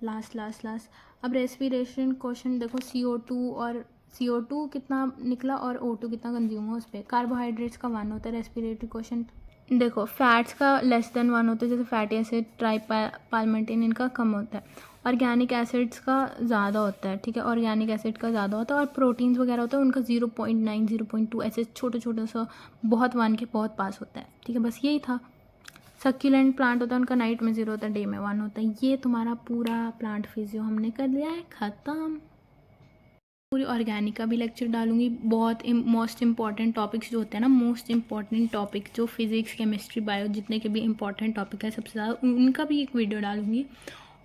लास्ट। अब रेस्पिरेशन क्वेश्चन देखो, CO2 कितना निकला और O2 कितना कंज्यूम हुआ उस पर। कार्बोहाइड्रेट्स का 1 होता है रेस्पिरेटरी क्वेश्चन। देखो फैट्स का <<1 होता है, जैसे फैटी एसिड, ट्राइपाल्मेंटेन, इनका कम होता है। ऑर्गेनिक एसिड्स का ज़्यादा होता है, ठीक है, ऑर्गेनिक एसिड का ज़्यादा होता है। और प्रोटीन्स वगैरह होता है उनका 0.9 0.2 ऐसे छोटे सा बहुत 1 के बहुत पास होता है, ठीक है, बस यही था। सक्यूलेंट प्लांट होता है उनका नाइट में 0 होता है, डे में 1 होता है। ये तुम्हारा पूरा प्लांट फिजियो हमने कर लिया है ख़त्म। पूरी ऑर्गेनिक का भी लेक्चर डालूंगी। बहुत मोस्ट इंपॉर्टेंट टॉपिक्स जो होते हैं ना, मोस्ट इंपॉर्टेंट टॉपिक जो फिजिक्स, केमिस्ट्री, बायो, जितने के भी इंपॉर्टेंट टॉपिक है सबसे ज़्यादा, उनका भी एक वीडियो डालूंगी।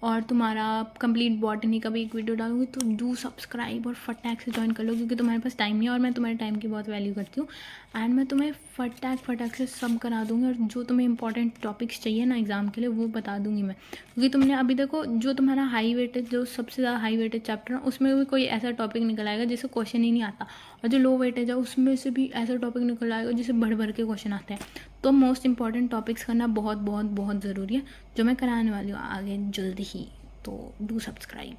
और तुम्हारा कंप्लीट बॉटनी का भी एक वीडियो डालूंगी। तो डू सब्सक्राइब और फटाक से ज्वाइन कर लो, क्योंकि तुम्हारे पास टाइम नहीं है और मैं तुम्हारे टाइम की बहुत वैल्यू करती हूँ। एंड मैं तुम्हें फटाक से सब करा दूँगी, और जो तुम्हें इंपॉर्टेंट टॉपिक्स चाहिए ना एग्ज़ाम के लिए वो बता दूँगी मैं। क्योंकि तुमने अभी देखो, जो तुम्हारा हाई वेटेज, जो सबसे ज़्यादा हाई वेटेज चैप्टर है उसमें भी कोई ऐसा टॉपिक निकल आएगा जिसे क्वेश्चन ही नहीं आता, और जो लो वेटेज है उसमें से भी ऐसा टॉपिक निकल आएगा जिसे भर के क्वेश्चन आते हैं। तो मोस्ट इंपॉर्टेंट टॉपिक्स करना बहुत ज़रूरी है, जो मैं कराने वाली हूँ आगे जल्दी ही। तो डू सब्सक्राइब।